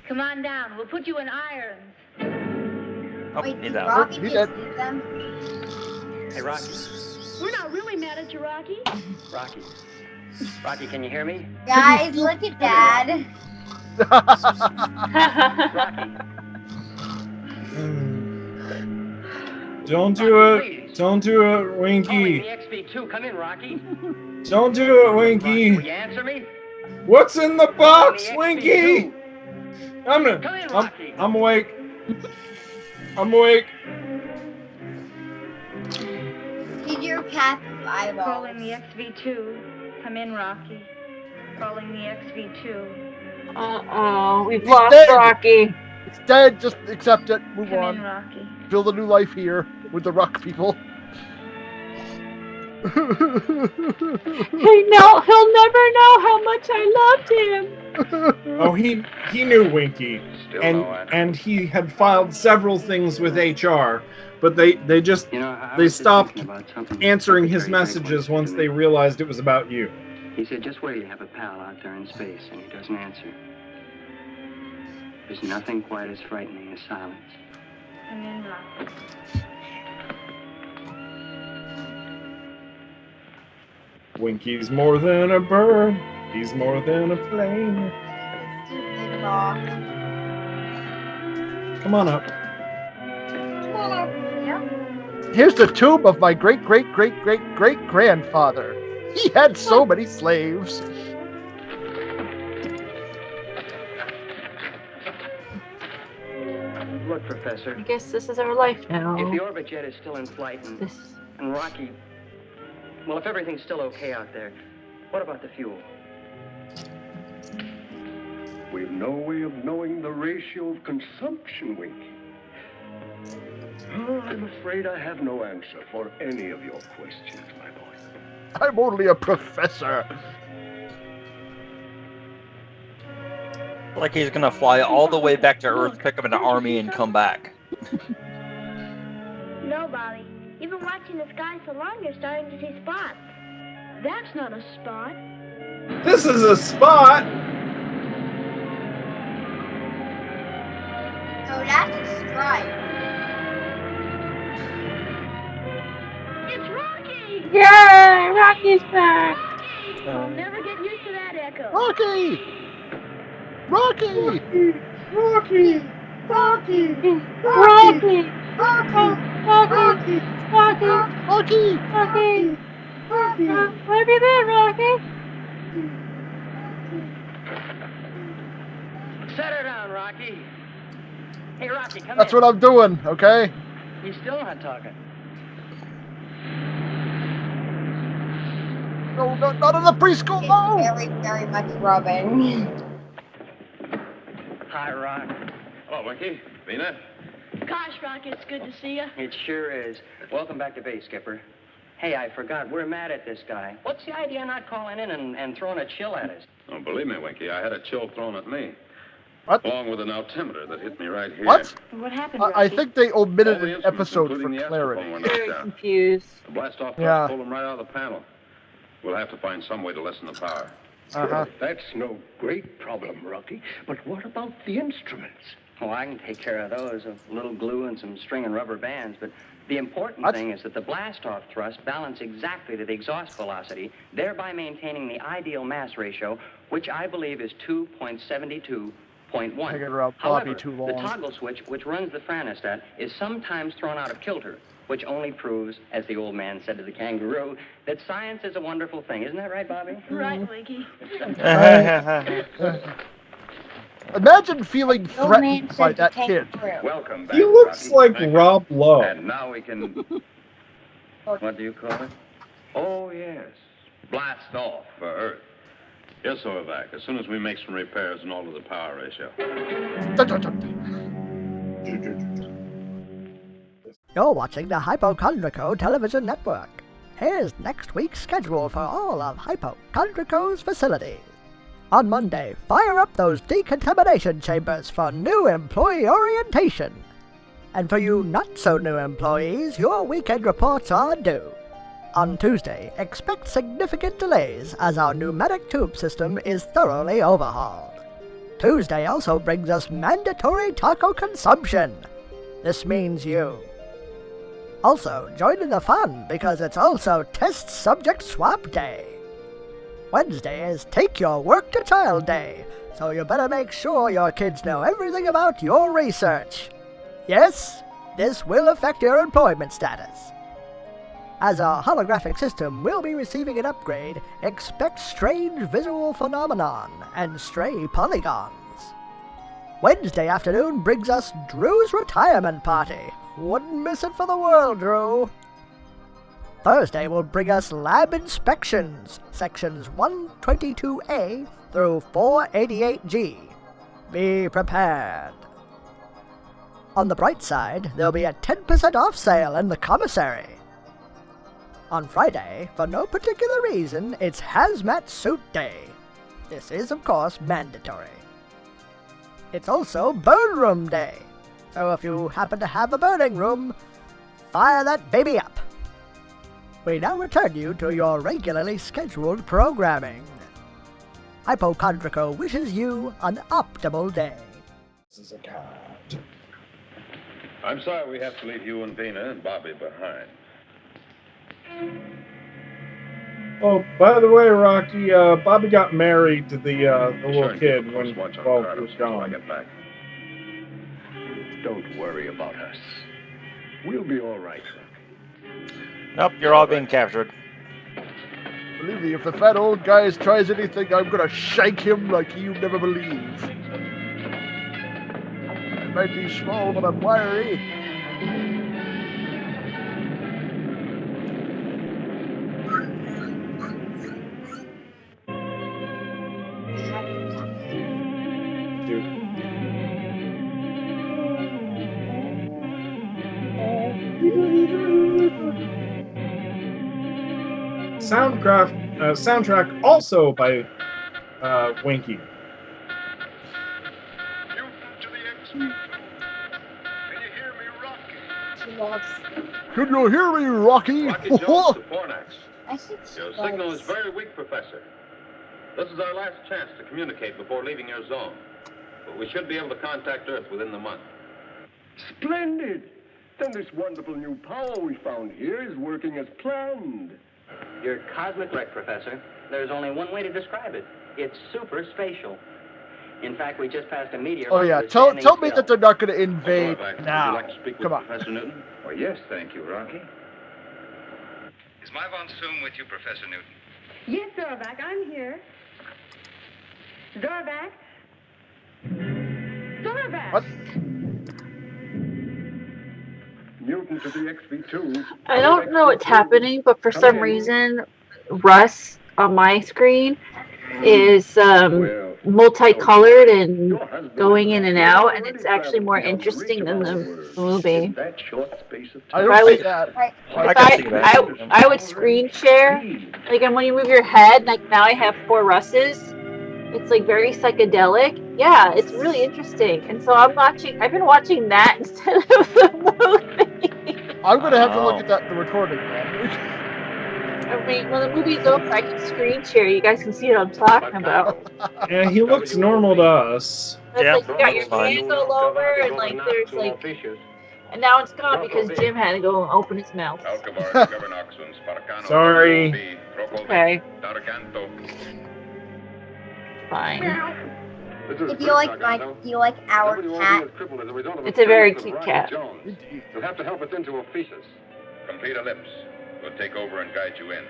Come on down. We'll put you in irons. Oh, Wait, he's did out. Rocky He's just dead. eat them? Hey, Rocky. We're not really mad at you, Rocky. Rocky. Rocky, can you hear me? Guys, look at Dad. Rocky. Don't do it. Don't do it, Calling Winky. the XB2. Come in, Rocky. Don't do it, Rocky, will Winky. you answer me? What's in the box, Calling the Winky? XB2. Come in, Rocky. I'm awake. I'm awake. Did your cat eyeball? Calling the XV2. Come in, Rocky. Calling the XV2. Uh-oh, we've He's lost dead. Rocky. It's dead. Just accept it. Move Come in, on. Rocky. Build a new life here with the rock people. He'll never know how much I loved him. Oh, he knew Winky, Still and no answer. and he had filed several things with HR, but they just You know, I they was just stopped thinking about something answering his very, very messages close once to they me. realized it was about you. He said, just where you have a pal out there in space and he doesn't answer. There's nothing quite as frightening as silence. And then lock. Winky's more than a bird. He's more than a plane. Stupid rock. Come on up. Here's the tomb of my great-great-great-great-great-grandfather. He had so many slaves. Look, Professor. I guess this is our life now. If the orbit jet is still in flight and Rocky... Well, if everything's still okay out there, what about the fuel? We've no way of knowing the ratio of consumption, Winky. Oh, I'm afraid I have no answer for any of your questions, my boy. I'm only a professor. Like he's gonna fly all the way back to Earth, pick up an army, and come back. No, Bobby. You've been watching the sky so long, you're starting to see spots. That's not a spot. This is a spot! Oh, that's a stripe. It's Rocky! Yay! Rocky's back! I'll never get used to that echo. Rocky! Rocky! Rocky! Rocky! Rocky! Rocky! Rocky! Rocky! Rocky! Rocky! Where have you been, Rocky? Set her down, Rocky. Hey, Rocky, come That's in. what I'm doing, okay? He's still not talking. No, not in the preschool, no! Very, very much rubbing. Hi, Rock. Hello, Winky. Vina? Gosh, Rocky, it's good to see you. It sure is. Welcome back to base, Skipper. Hey, I forgot. We're mad at this guy. What's the idea of not calling in and throwing a chill at us? Oh, believe me, Winky, I had a chill thrown at me. What? Along with an altimeter that hit me right here. What? What happened, I Rocky? think they omitted All the an instruments, episode for including the clarity. astrophone, were knocked Very out. confused. The blast-off Yeah. pulled them right out of the panel. We'll have to find some way to lessen the power. Uh-huh. That's no great problem, Rocky. But what about the instruments? Oh, I can take care of those. A little glue and some string and rubber bands. But the important What? thing is that the blast-off thrust balance exactly to the exhaust velocity, thereby maintaining the ideal mass ratio, which I believe is 2.72.1. Taking around However, Bobby too the long. toggle switch, which runs the franostat, is sometimes thrown out of kilter, which only proves, as the old man said to the kangaroo, that science is a wonderful thing. Isn't that right, Bobby? Right, Winky. Imagine feeling Old man threatened by said to that take kid. it through. Welcome back, He looks Rocky. like Rob Lowe. And now we can... What do you call it? Oh, yes. Blast off for Earth. Yes, Overback, as soon as we make some repairs and alter the power ratio. You're watching the Hypochondriaco Television Network. Here's next week's schedule for all of Hypochondriaco's facilities. On Monday, fire up those decontamination chambers for new employee orientation. And for you not-so-new employees, your weekend reports are due. On Tuesday, expect significant delays as our pneumatic tube system is thoroughly overhauled. Tuesday also brings us mandatory taco consumption. This means you. Also, join in the fun because it's also Test Subject Swap Day. Wednesday is Take Your Work to Child Day, so you better make sure your kids know everything about your research. Yes, this will affect your employment status. As our holographic system will be receiving an upgrade, expect strange visual phenomenon and stray polygons. Wednesday afternoon brings us Drew's retirement party. Wouldn't miss it for the world, Drew. Thursday will bring us lab inspections, sections 122A through 488G. Be prepared. On the bright side, there'll be a 10% off sale in the commissary. On Friday, for no particular reason, it's Hazmat Suit Day. This is, of course, mandatory. It's also Burn Room Day, so if you happen to have a burning room, fire that baby up. We now return you to your regularly scheduled programming. Hypochondriacal wishes you an optimal day. This is a cat. I'm sorry we have to leave you and Dana and Bobby behind. Oh, by the way, Rocky, Bobby got married to the little kid when Paul was gone. Don't worry about us. We'll be all right. Nope, you're all being captured. Believe me, if the fat old guy tries anything, I'm gonna shank him like you never believe. I might be small, but I'm wiry. Soundtrack also by Winky. Can you hear me, Rocky? Rocky Jones to Fornax. Your signal is very weak, Professor. This is our last chance to communicate before leaving your zone. But we should be able to contact Earth within the month. Splendid! Then this wonderful new power we found here is working as planned. You're cosmic right, Professor. There's only one way to describe it. It's super spatial. In fact, we just passed a meteor. Oh yeah, tell me that they're not going to invade now. Would you like to speak with Come on. Professor Newton? Oh, yes, thank you, Rocky. Is my von Zoom with you, Professor Newton? Yes, Zorvac, I'm here. Zorvac? Zorvac! What? Newton to the XV2. I don't know what's happening, but for some reason, Russ on my screen is multicolored and going in and out, and it's actually more interesting than the movie. I would see that. I would screen share, like, and when you move your head, like now I have 4 Russes. It's like very psychedelic. Yeah, it's really interesting. And so I've been watching that instead of the movie. I'm gonna have to look at that in the recording, man. I mean, when the movie's over, I can screen share. You guys can see what I'm talking about. Yeah, he looks normal to us. It's like you got your hands all over, and like there's like, and now it's gone because Jim had to go and open his mouth. Sorry. Okay. Fine. Do you like our cat? It's a very cute cat. You'll have to help us into Ophiuchus. Complete ellipse. We'll take over and guide you in.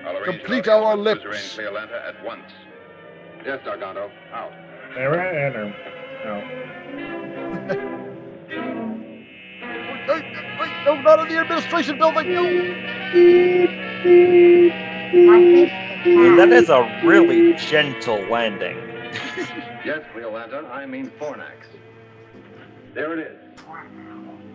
I'll arrange Complete an our audience lips. with Atlanta at once. Yes, Gargano. Out. No, not in the administration building. No. That is a really gentle landing. Yes, Riolanta, I mean Fornax. There it is.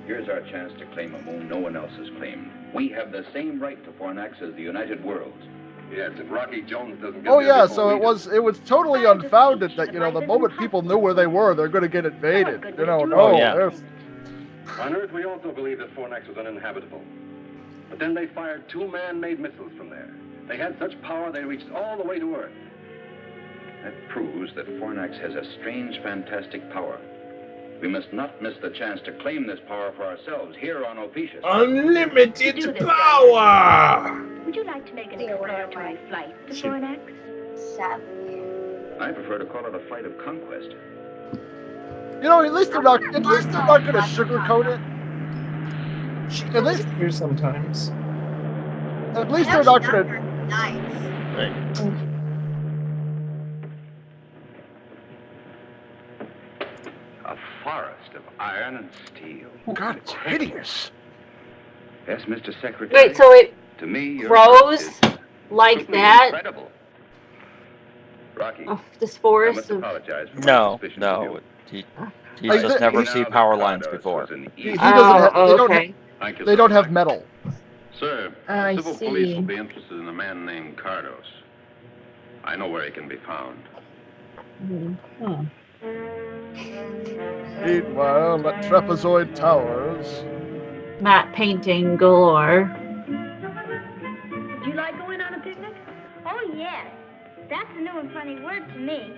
Here's our chance to claim a moon no one else has claimed. We have the same right to Fornax as the United Worlds. Yes, if Rocky Jones doesn't get Oh there yeah, before so we it was totally unfounded that the moment people knew where they were, they're going to get invaded. On Earth, we also believe that Fornax was uninhabitable. But then they fired 2 man-made missiles from there. They had such power they reached all the way to Earth. That proves that Fornax has a strange, fantastic power. We must not miss the chance to claim this power for ourselves here on Ophiuchus. Unlimited power! Would you like to make an exploratory flight to Fornax? I prefer to call it a flight of conquest. At least they're not going to sugarcoat it. At least here sometimes. At least they're not going to. Nice. Right. A forest of iron and steel. Oh God, it's hideous. Yes, Mr. Secretary. Wait, so it to me, grows like that? Incredible. Rocky, oh, this forest of... apologize for No. He's just never seen power lines before. He doesn't have, okay. They don't have metal. Sir, I civil see. police will be interested in a man named Cardos. I know where he can be found. Hmm. Meanwhile, at Trapezoid Towers. Matte painting galore. a new and funny word to me.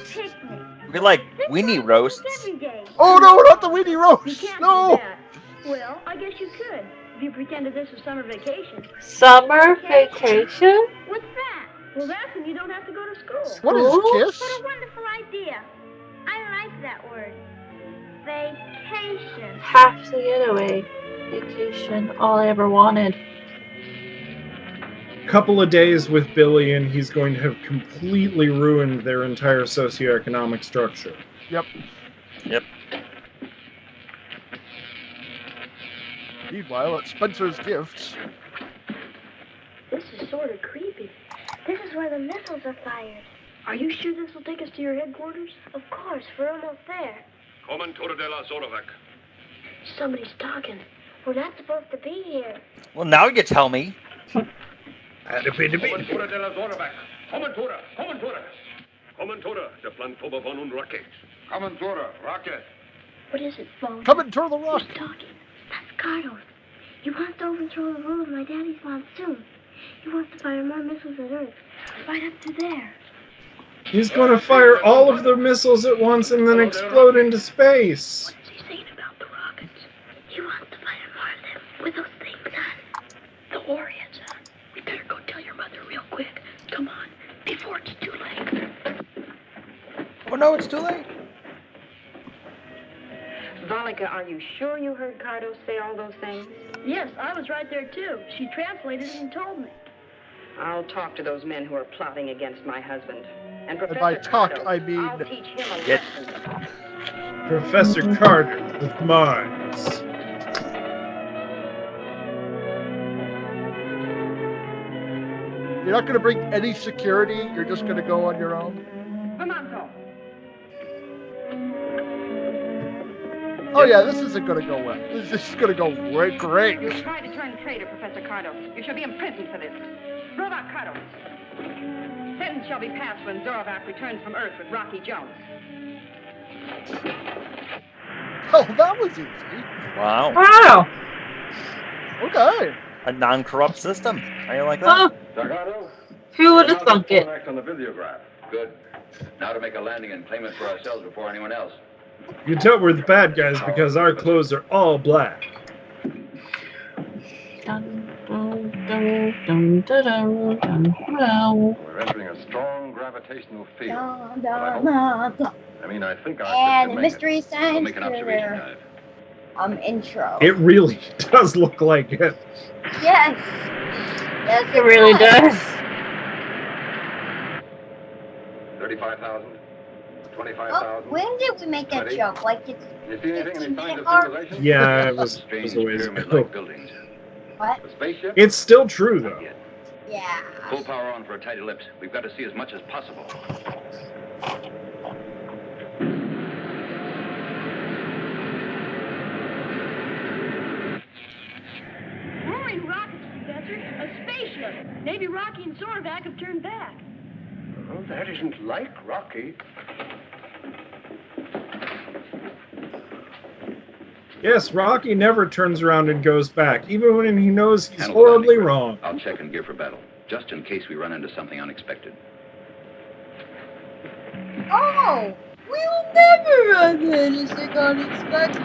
Picnic. We like weenie roasts. Every day. Oh no, not the weenie roast! You can't No! do that. Well, I guess you could, if you pretended this was summer vacation. Summer vacation? What's that? Well, that's when you don't have to go to school. What is kiss? What a wonderful idea. I like that word. Vacation. Half the getaway. Vacation. All I ever wanted. Couple of days with Billy and he's going to have completely ruined their entire socioeconomic structure. Yep. Yep. Meanwhile, at Spencer's Gifts. This is sort of creepy. This is where the missiles are fired. Are you sure this will take us to your headquarters? Of course, we're almost there. Commentura de la Zorovac. Somebody's talking. We're not supposed to be here. Well, now you tell me. Commentura de la Zorovac. Commentura. Commentura de Plantoba von und Rocket. Commentura, rocket. What is it, Bone? Come and turn the rock. Who's talking? That's Carlos. He wants to overthrow the rule of my daddy's monsoon. He wants to fire more missiles at Earth. Right up to there. He's going to fire all of the missiles at once and then explode into space. What's he saying about the rockets? He wants to fire more of them with those things on. The warheads on. We better go tell your mother real quick. Come on, before it's too late. Oh no, it's too late. Valika, are you sure you heard Cardo say all those things? Yes, I was right there too. She translated it and told me. I'll talk to those men who are plotting against my husband. And And Professor by talk, Cardo, I mean... I'll teach him a Yes. lesson. Professor Carter with Mars. You're not going to bring any security? You're just going to go on your own? Comanto. Oh yeah, this isn't going to go well. This is going to go great. You tried to turn traitor, Professor Cardo. You shall be imprisoned for this. Zorovac Cardo. Sentence shall be passed when Zorovac returns from Earth with Rocky Jones. Oh, that was easy. Wow. Wow. Okay. A non-corrupt system. How you like that? Huh. Zagato, Who would have thunk it? Fornax on the videograph. Good. Now to make a landing and claim it for ourselves before anyone else. You tell we're the bad guys because our clothes are all black. Dun, dun, dun, dun, dun, dun, dun. We're entering a strong gravitational field. I mean, I think And Mystery We'll Science make an observation Theater, dive. intro. It really does look like it. Yes. Yes, It really does. 35,000. Oh, 25,000. when did we make that 20? joke? Like it's You see anything, any signs of 15-minute mark? civilization? Yeah, it was Strange a ways ago. pyramid-like buildings. What? A spaceship? It's still true though. Yeah. Full power on for a tight ellipse. We've got to see as much as possible. Roaring rockets, Professor. A spaceship. Maybe Rocky and Zorovac have turned back. Oh, that isn't like Rocky. Yes, Rocky never turns around and goes back, even when he knows he's Handle the horribly landing wrong. I'll check and gear for battle, just in case we run into something unexpected. Oh, we'll never run anything unexpected.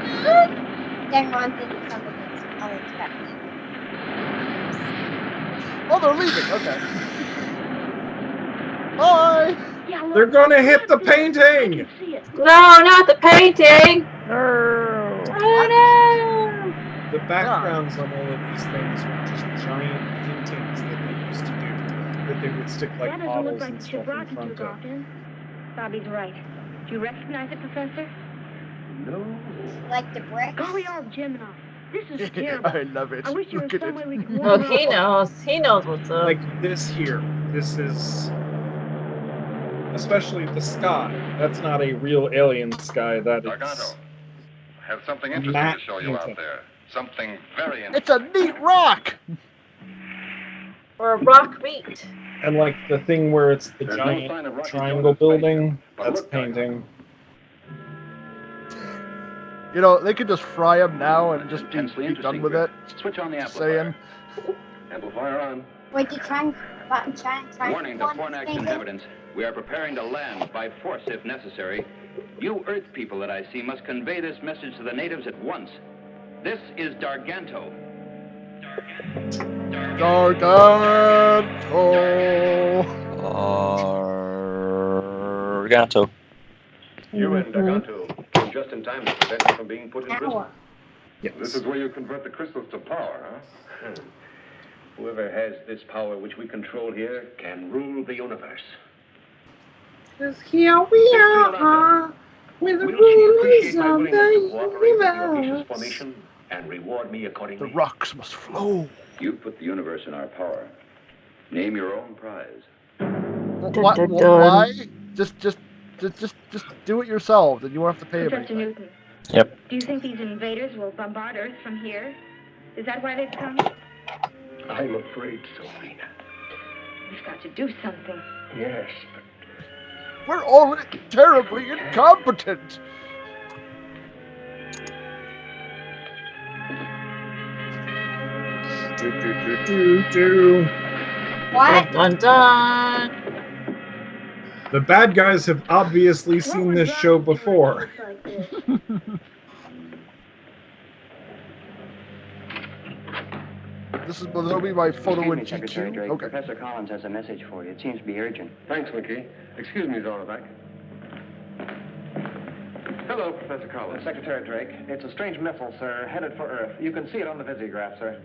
Then run into something that's unexpected. Oh, they're leaving. Okay. Bye. Yeah, look, They're gonna hit the I painting! can see it. No, not the painting. No. Oh The backgrounds on all of these things were just giant paintings that they used to do, that they would stick like That doesn't look models like and the stuff ship in Rocky front took of. off in. Bobby's right. Do you recognize it, Professor? No. Like the bricks. Golly, all Gemini. This is terrible. I love it. I wish there was Look at some way it. we could no. warm Oh, he up. knows. He knows what's up. Like this here. This is. Especially the sky. That's not a real alien sky. That Gargano, is. I have something interesting Matt to show you out painting. there. Something very interesting. It's a neat rock. Or a rock meat. And like the thing where it's the There's no giant sign of Rocky triangle Jones' building, but that's look, Gargano. painting. You know, they could just fry them now and just Intensely be done interesting, with it. Switch on the Just amplifier. saying. Amplifier on. Wait, you try and Warning to Fornax inhabitants. We are preparing to land by force if necessary. You Earth people that I see must convey this message to the natives at once. This is Darganto. Darganto. You and Darganto came just in time to prevent me from being put in prison. Yes. This is where you convert the crystals to power, huh? Whoever has this power which we control here can rule the universe. Because here we are, with the rulers of the universe. Formation and reward me accordingly. The rocks must flow. You put the universe in our power. Name your own prize. Why? Just do it yourselves, and you won't have to pay Professor everything. Newton. Yep. Do you think these invaders will bombard Earth from here? Is that why they've come? I'm afraid so, Mina. We've got to do something. Yes, but We're already terribly incompetent. What? Dun dun. The bad guys have obviously seen this show before. That'll be my photo in Excuse me, Secretary GQ. Drake. Okay. Professor Collins has a message for you. It seems to be urgent. thanks, McKee. Excuse me, Zornovac. Hello, Professor Collins. Secretary Drake, it's a strange missile, sir, headed for Earth. You can see it on the visiograph, sir.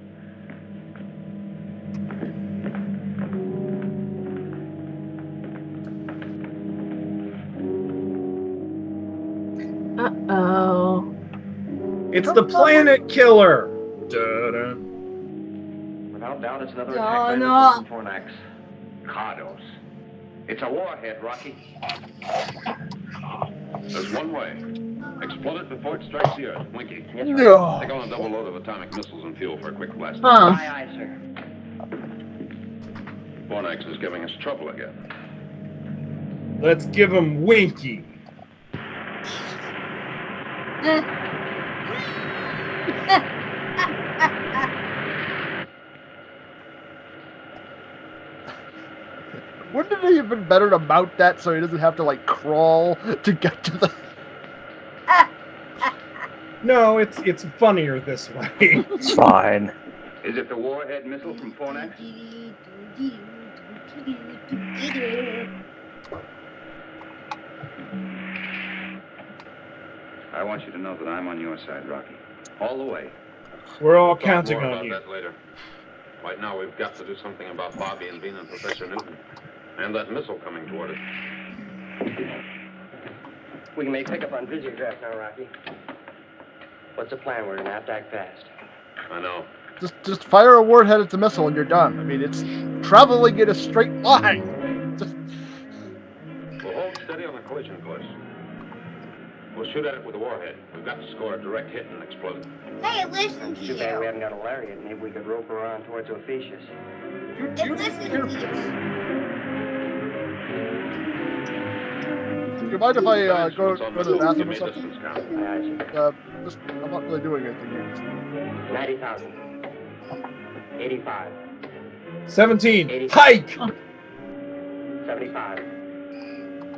Uh-oh. It's the planet killer. Da-da. Without doubt, it's another No, attack by no. the from Fornax. Cardos. It's a warhead, Rocky. There's one way. Explode it before it strikes the Earth. Winky. Yes, sir. No. Take on a double load of atomic missiles and fuel for a quick blast. Huh. Aye, aye, sir. Fornax is giving us trouble again. Let's give him Winky. Wouldn't it have been better to mount that so he doesn't have to like crawl to get to the? No, it's funnier this way. It's fine. Is it the warhead missile from Fornax? I want you to know that I'm on your side, Rocky. All the way. We're all We'll talk counting more on about you. that later. Right now, we've got to do something about Bobby and Bean and Professor Newton. And that missile coming toward us. We can make pickup on visiograph now, Rocky. What's the plan? We're gonna have to act fast. I know. Just fire a warhead at the missile and you're done. I mean, it's traveling in a straight line. We'll hold steady on the collision course. We'll shoot at it with a warhead. We've got to score a direct hit and explode it. Hey, listen to Too bad we you. haven't got a lariat. Maybe we could rope her around towards Ophiuchus. Hey, listen to you. Do you mind if I go to the bathroom or Give me a something? distance count. I'm not really doing anything here. 90,000. 85. 17. Hike! 75.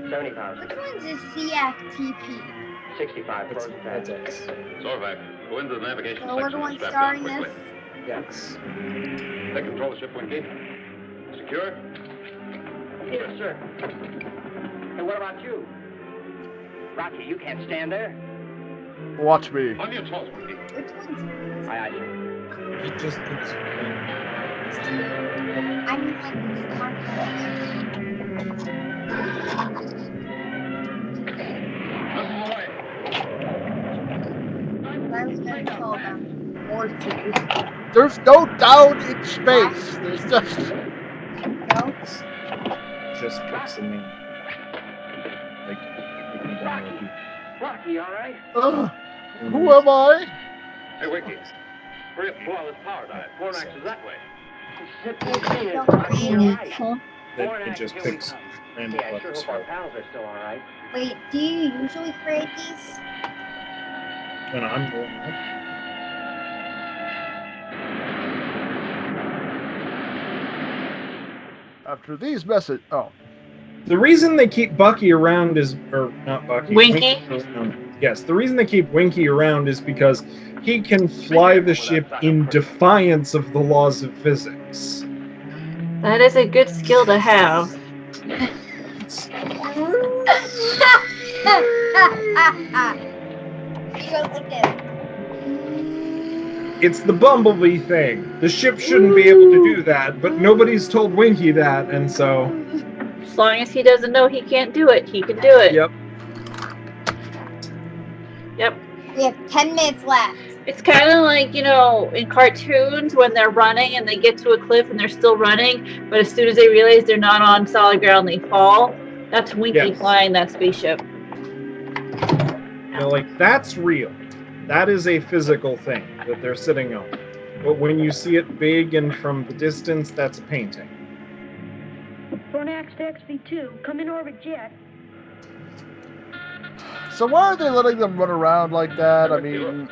70,000. Which one's a CFTP? 65. Close That's that. X. Zorvac, go into the navigation So we're section the and ones strap starting down this? quickly. Yes. Take control of the ship, Winky. Secure? Yes, sir. And what about you? Rocky, you can't stand there. Watch me. On your toes, Winky. Which one's Aye, aye, sir. It just looks I'm like I was gonna tell them. Or two. There's no down in space. There's just. Notes. just fixing me. Like, Rocky, all right? Who am I? Hey, Winky. Hurry up and blow out this power dive. Fornax is that way. It just picks random Yeah, I sure buttons. hope our pals are still all right. Wait, do you usually create these? When I'm going up. After these messages... Oh. The reason they keep Bucky around is... Or, not Bucky. Winky? Yes, the reason they keep Winky around is because he can fly the ship in defiance of the laws of physics. That is a good skill to have. It's the Bumblebee thing. The ship shouldn't be able to do that, but nobody's told Winky that, and so... As long as he doesn't know he can't do it, he can do it. Yep. Yep. We have 10 minutes left. It's kind of like, you know, in cartoons when they're running and they get to a cliff and they're still running, but as soon as they realize they're not on solid ground, they fall. That's Winky flying that spaceship. You know, like, that's real. That is a physical thing that they're sitting on. But when you see it big and from the distance, that's a painting. Fornax to XV2, come in orbit jet. So why are they letting them run around like that? I mean...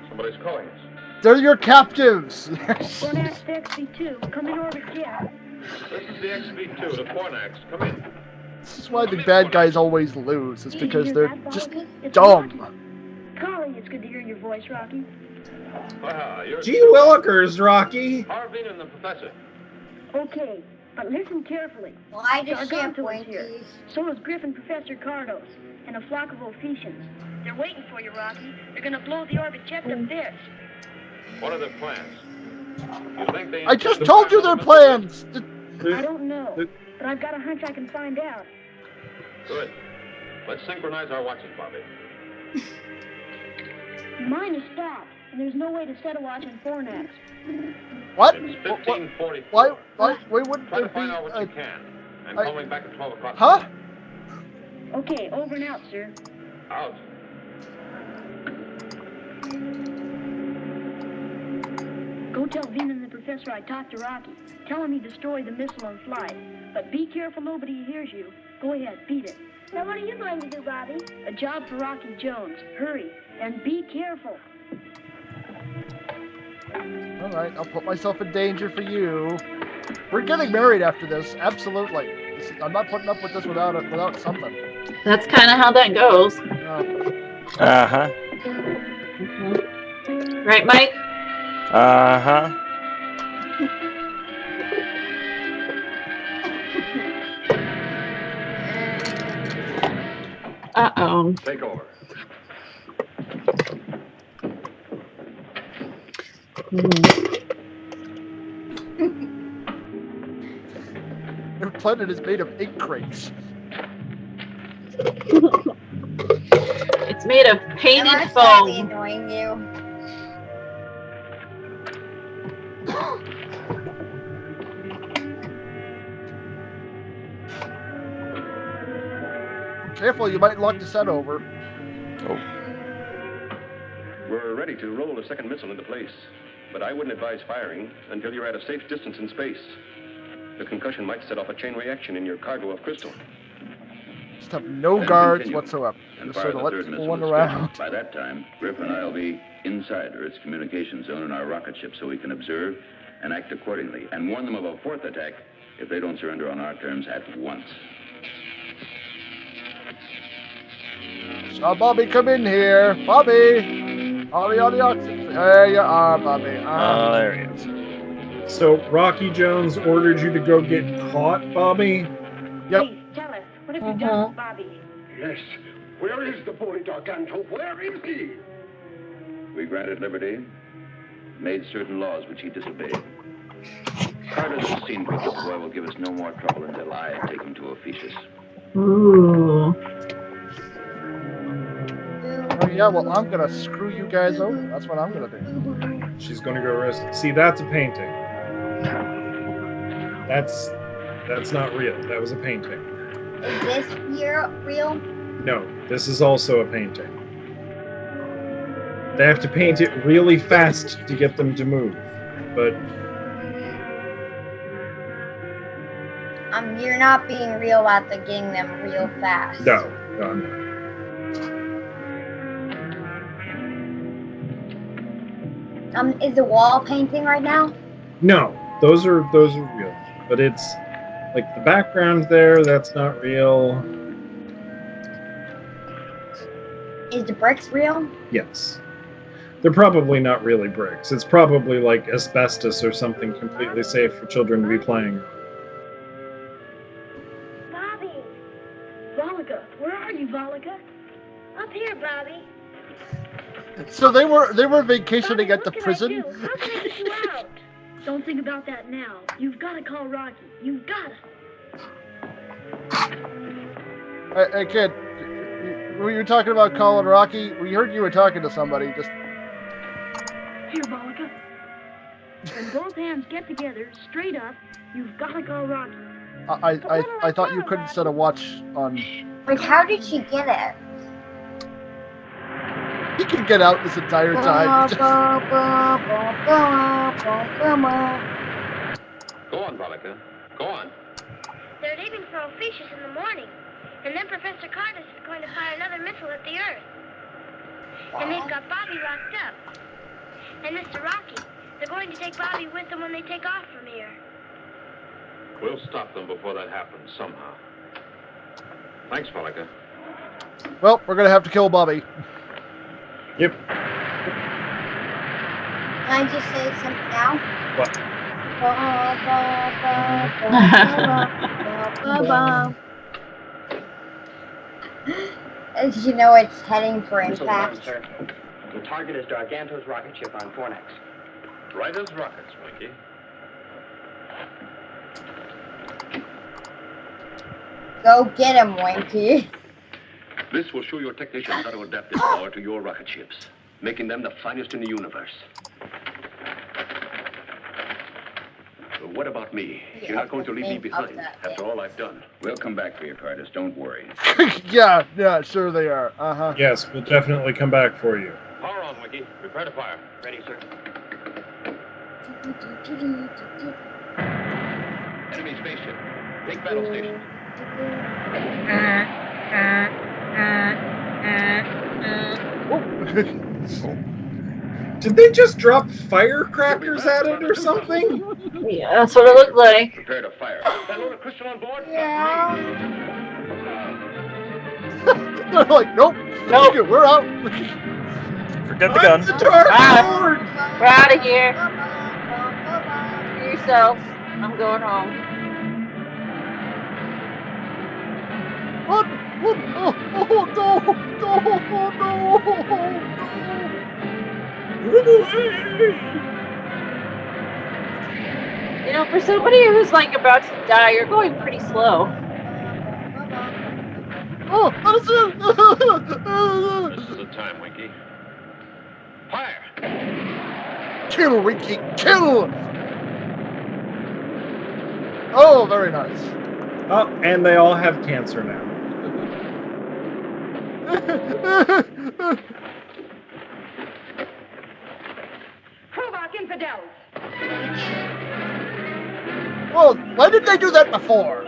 Somebody's calling us. They're your captives! Fornax to XV2, come in orbit jet. This is the XV2 to Fornax. Come in. This is why the bad guys always lose. It's because they're just dumb. Golly, it's good to hear your voice, Rocky. Gee willikers, Rocky! Harvey and the professor. Okay, but listen carefully. Why does Gargantua is here. So is Griff and Professor Cardos, and a flock of Ophesians. They're waiting for you, Rocky. They're gonna blow the orbit jet to bits. What are their plans? You think they... I just told you their plans! I don't know, but I've got a hunch I can find out. Good. Let's synchronize our watches, Bobby. Mine is stopped, and there's no way to set a watch on Fornax. What? It's 15:44. Why wouldn't Try there to find be out what a... you can. And call me back at 12 o'clock. Huh? Okay, over and out, sir. Out. Go tell Vin and the professor I talked to Rocky. Tell him he destroyed the missile on flight. But be careful nobody hears you. Go ahead, beat it. Now what are you going to do, Bobby? A job for Rocky Jones. Hurry, and be careful. Alright, I'll put myself in danger for you. We're getting married after this, absolutely. I'm not putting up with this without something. That's kind of how that goes. Uh-huh. Right, Mike? Uh-huh. Uh-oh. Take over. Their planet is made of ink crates. It's made of painted Am I foam. slightly annoying you? Careful, you might knock the set over. Oh. We're ready to roll a second missile into place, but I wouldn't advise firing until you're at a safe distance in space. The concussion might set off a chain reaction in your cargo of crystal. Just have no guards whatsoever. And Just fire sort of the let third people missile wander with around. speed. By that time, Griff and I will be inside Earth's communication zone in our rocket ship so we can observe and act accordingly and warn them of a fourth attack if they don't surrender on our terms at once. Bobby, come in here. Bobby! Bobby on the oxygen. There you are, Bobby. There he is. So, Rocky Jones ordered you to go get caught, Bobby? Yep. Please, tell us, what have you done with Bobby? Yes. Where is the boy, Gargantua? Where is he? We granted liberty, made certain laws which he disobeyed. Carter's has seen that the boy will give us no more trouble until I take him to Ophiuchus. Ooh. Oh, yeah, well, I'm gonna screw you guys over. That's what I'm gonna do. She's gonna go risk. See, that's a painting. That's not real. That was a painting. Is this real? No, this is also a painting. They have to paint it really fast to get them to move, but You're not being real about the getting them real fast. no. Is the wall painting right now? No, those are real, but it's Like the background there, that's not real. Is the bricks real? Yes. They're probably not really bricks. It's probably like asbestos or something completely safe for children to be playing. Bobby. Volga, where are you, Volga? Up here, Bobby. So they were vacationing at the prison? How can I get you out? Don't think about that now. You've got to call Rocky. You've got to. Hey, kid, were you talking about calling Rocky? We heard you were talking to somebody. Just Here, Volga. When both hands get together, straight up, you've got to call Rocky. I thought you couldn't set a watch on. Wait, how did she get it? He can get out this entire time. Go on, Balika. Go on. They're leaving for Ophiuchus in the morning. And then Professor Cardus is going to fire another missile at the Earth. And they've got Bobby locked up. And Mr. Rocky. They're going to take Bobby with them when they take off from here. We'll stop them before that happens, somehow. Thanks, Balika. Well, we're gonna have to kill Bobby. Yep. Can I just say something now? What? As you know, it's heading for impact. Sir. The target is Darganto's rocket ship on Fornax. Right as rockets, Winky. Go get him, Winky. This will show your technicians how to adapt this power to your rocket ships, making them the finest in the universe. But what about me? You're not going to leave me behind after all I've done. We'll come back for you, Cardus. Don't worry. yeah, sure they are. Yes, we'll definitely come back for you. Power on, Winky. Prepare to fire. Ready, sir. Enemy spaceship. Take battle station. Did they just drop firecrackers at it or something? Yeah, that's what it looked like. Prepare to fire. That load of crystal on board? Yeah. They're like, nope, we're out. Forget the gun. We're out of here. Do yourself. I'm going home. What? Oh, You know, for somebody who's like about to die, you're going pretty slow. This is the time, Winky. Fire! Kill, Winky, kill! Oh, very nice. Oh, and they all have cancer now. Provok infidels! Well, why did they do that before?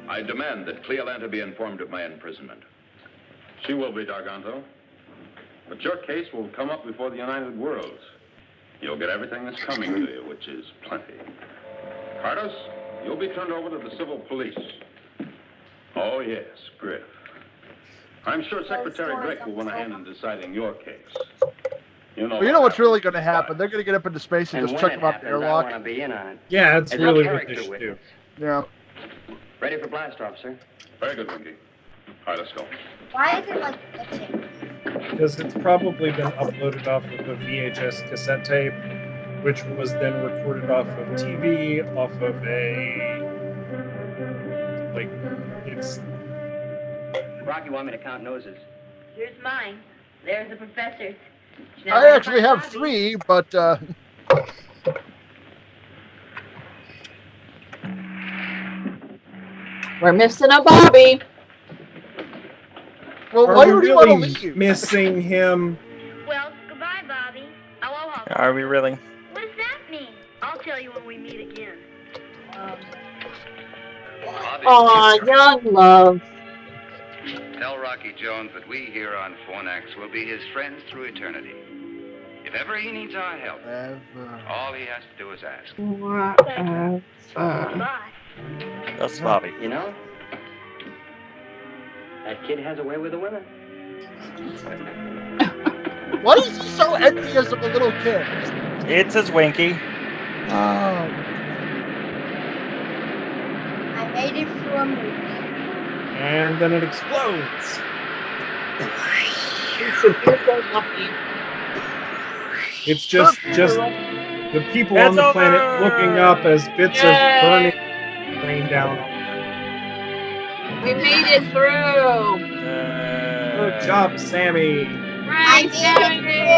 I demand that Cleolanta be informed of my imprisonment. She will be, Darganto. But your case will come up before the United Worlds. You'll get everything that's coming to you, which is plenty. Cardus, you'll be turned over to the civil police. Oh, yes, Griff. I'm sure Secretary Drake will want a hand in deciding your case. You know what's really going to happen? They're going to get up into space and just chuck them up the airlock. I want to be in on it. Yeah, that's As really a what they character should witness. do. Yeah. Ready for blast off, sir. Very good, Winky. All right, let's go. Why is it like glitching? Because it's probably been uploaded off of a VHS cassette tape, which was then recorded off of TV, off of a... Like, it's... Rocky, want me to count noses? Here's mine. There's the professor's. I actually have 3, but We're missing a Bobby. Well, Are why we would you want to really leave? missing him? Well, goodbye, Bobby. Aloha. Are we really? What does that mean? I'll tell you when we meet again. Aw, young love. Tell Rocky Jones that we here on Fornax will be his friends through eternity. If If ever he needs our help, all he has to do is ask. That's Bobby. You know, that kid has a way with the women. Why is he so envious of a little kid? It's his Winky. I made it through a movie. And then it explodes. It's just the people on the planet looking up as bits of burning rain down. We made it through. Good job, Sammy. Right, Sammy.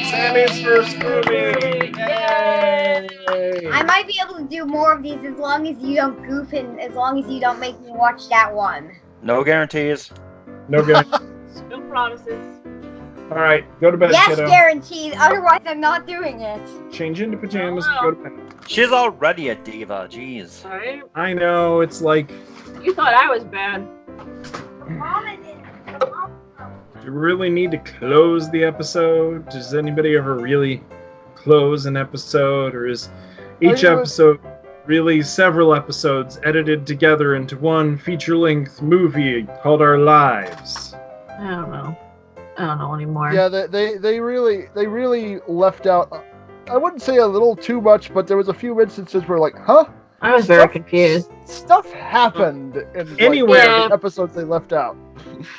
Sammy's first movie. Yay! I might be able to do more of these as long as you don't goof and as long as you don't make me watch that one. No guarantees. No guarantees. No promises. All right, go to bed, Yes, kiddo. guaranteed. Otherwise, I'm not doing it. Change into pajamas and go to bed. She's already a diva. Jeez. Right? I know, it's like... You thought I was bad. Do you really need to close the episode? Does anybody ever really close an episode? Or is each episode really several episodes edited together into one feature-length movie called Our Lives? I don't know. I don't know anymore. Yeah, they really left out. I wouldn't say a little too much, but there was a few instances where, like, huh? I was very confused. Stuff happened in Anywhere. the episodes they left out.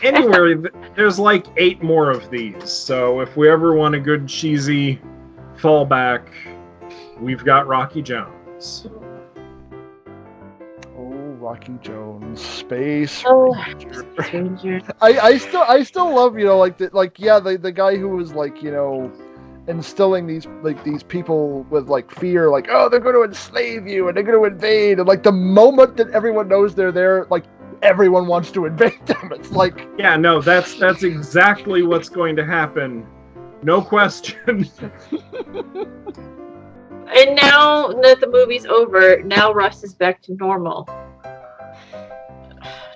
Anywhere, there's like 8 more of these. So if we ever want a good cheesy fallback, we've got Rocky Jones. Rocky Jones, Space Ranger. I still love, the guy who was instilling these people with fear, they're going to enslave you and they're going to invade, and the moment that everyone knows they're there, everyone wants to invade them. It's that's exactly what's going to happen, no question. And now that the movie's over, now Russ is back to normal.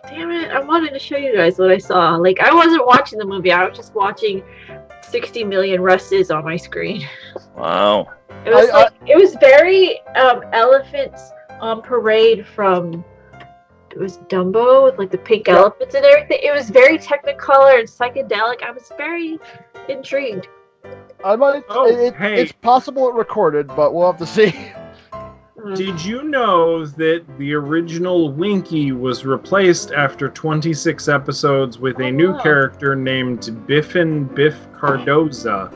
Damn it, I wanted to show you guys what I saw. I wasn't watching the movie, I was just watching 60 million Russes on my screen. Wow. It was it was very Elephants on Parade from, it was Dumbo with the pink elephants and everything. It was very technicolor and psychedelic. I was very intrigued. It's possible it recorded, but we'll have to see. Did you know that the original Winky was replaced after 26 episodes with a new character named Biffin Biff Cardoza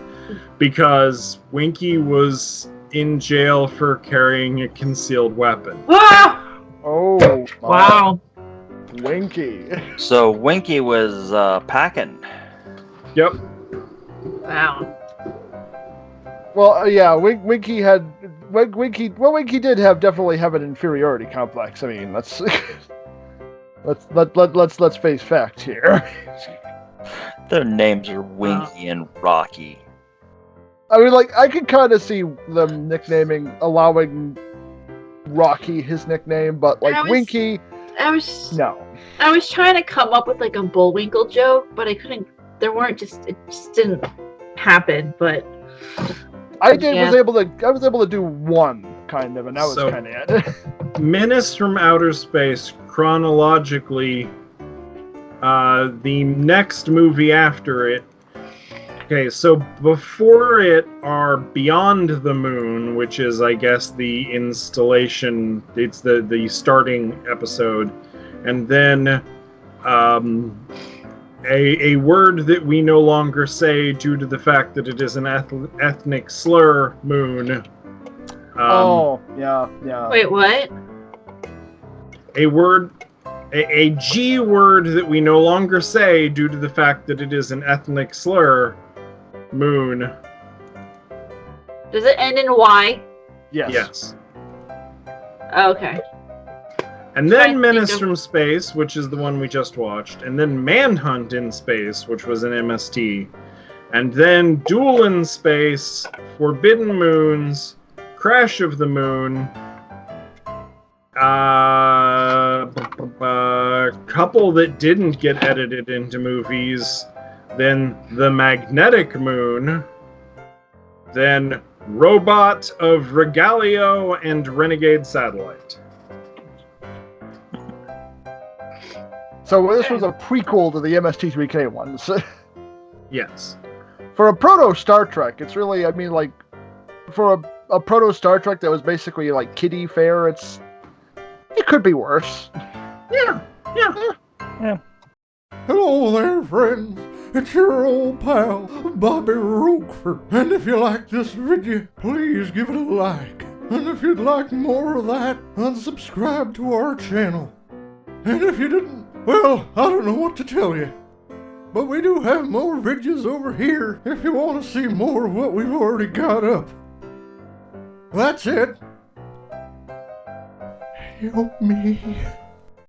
because Winky was in jail for carrying a concealed weapon? Oh, wow. Winky. So Winky was packing. Yep. Wow. Well, yeah, Winky did definitely have an inferiority complex. I mean, let's face facts here. Their names are Winky and Rocky. I mean, I could kind of see them allowing Rocky his nickname, but Winky, no. I was trying to come up with a Bullwinkle joke, but I couldn't. It just didn't happen. But I was able to do one kind of, and that was kind of it. Menace from Outer Space, chronologically, the next movie after it. Okay, so before it are Beyond the Moon, which is, I guess, the installation. It's the starting episode, and then a word that we no longer say due to the fact that it is an ethnic slur, Moon. Yeah. Wait, what? A G word that we no longer say due to the fact that it is an ethnic slur, Moon. Does it end in Y? Yes. Okay. And then Menace from Space, which is the one we just watched, and then Manhunt in Space, which was an MST, and then Duel in Space, Forbidden Moons, Crash of the Moon, a couple that didn't get edited into movies, then the magnetic moon, then robot of Regalio and renegade satellite. So this was a prequel to the MST3K ones. Yes. For a proto-Star Trek, it's really, I mean, like, for a proto-Star Trek that was basically like kiddie fare, it could be worse. Yeah. Hello there, friends. It's your old pal, Bobby Roquefort. And if you like this video, please give it a like. And if you'd like more of that, unsubscribe to our channel. And if you didn't, well, I don't know what to tell you. But we do have more videos over here if you want to see more of what we've already got up. That's it. Help me.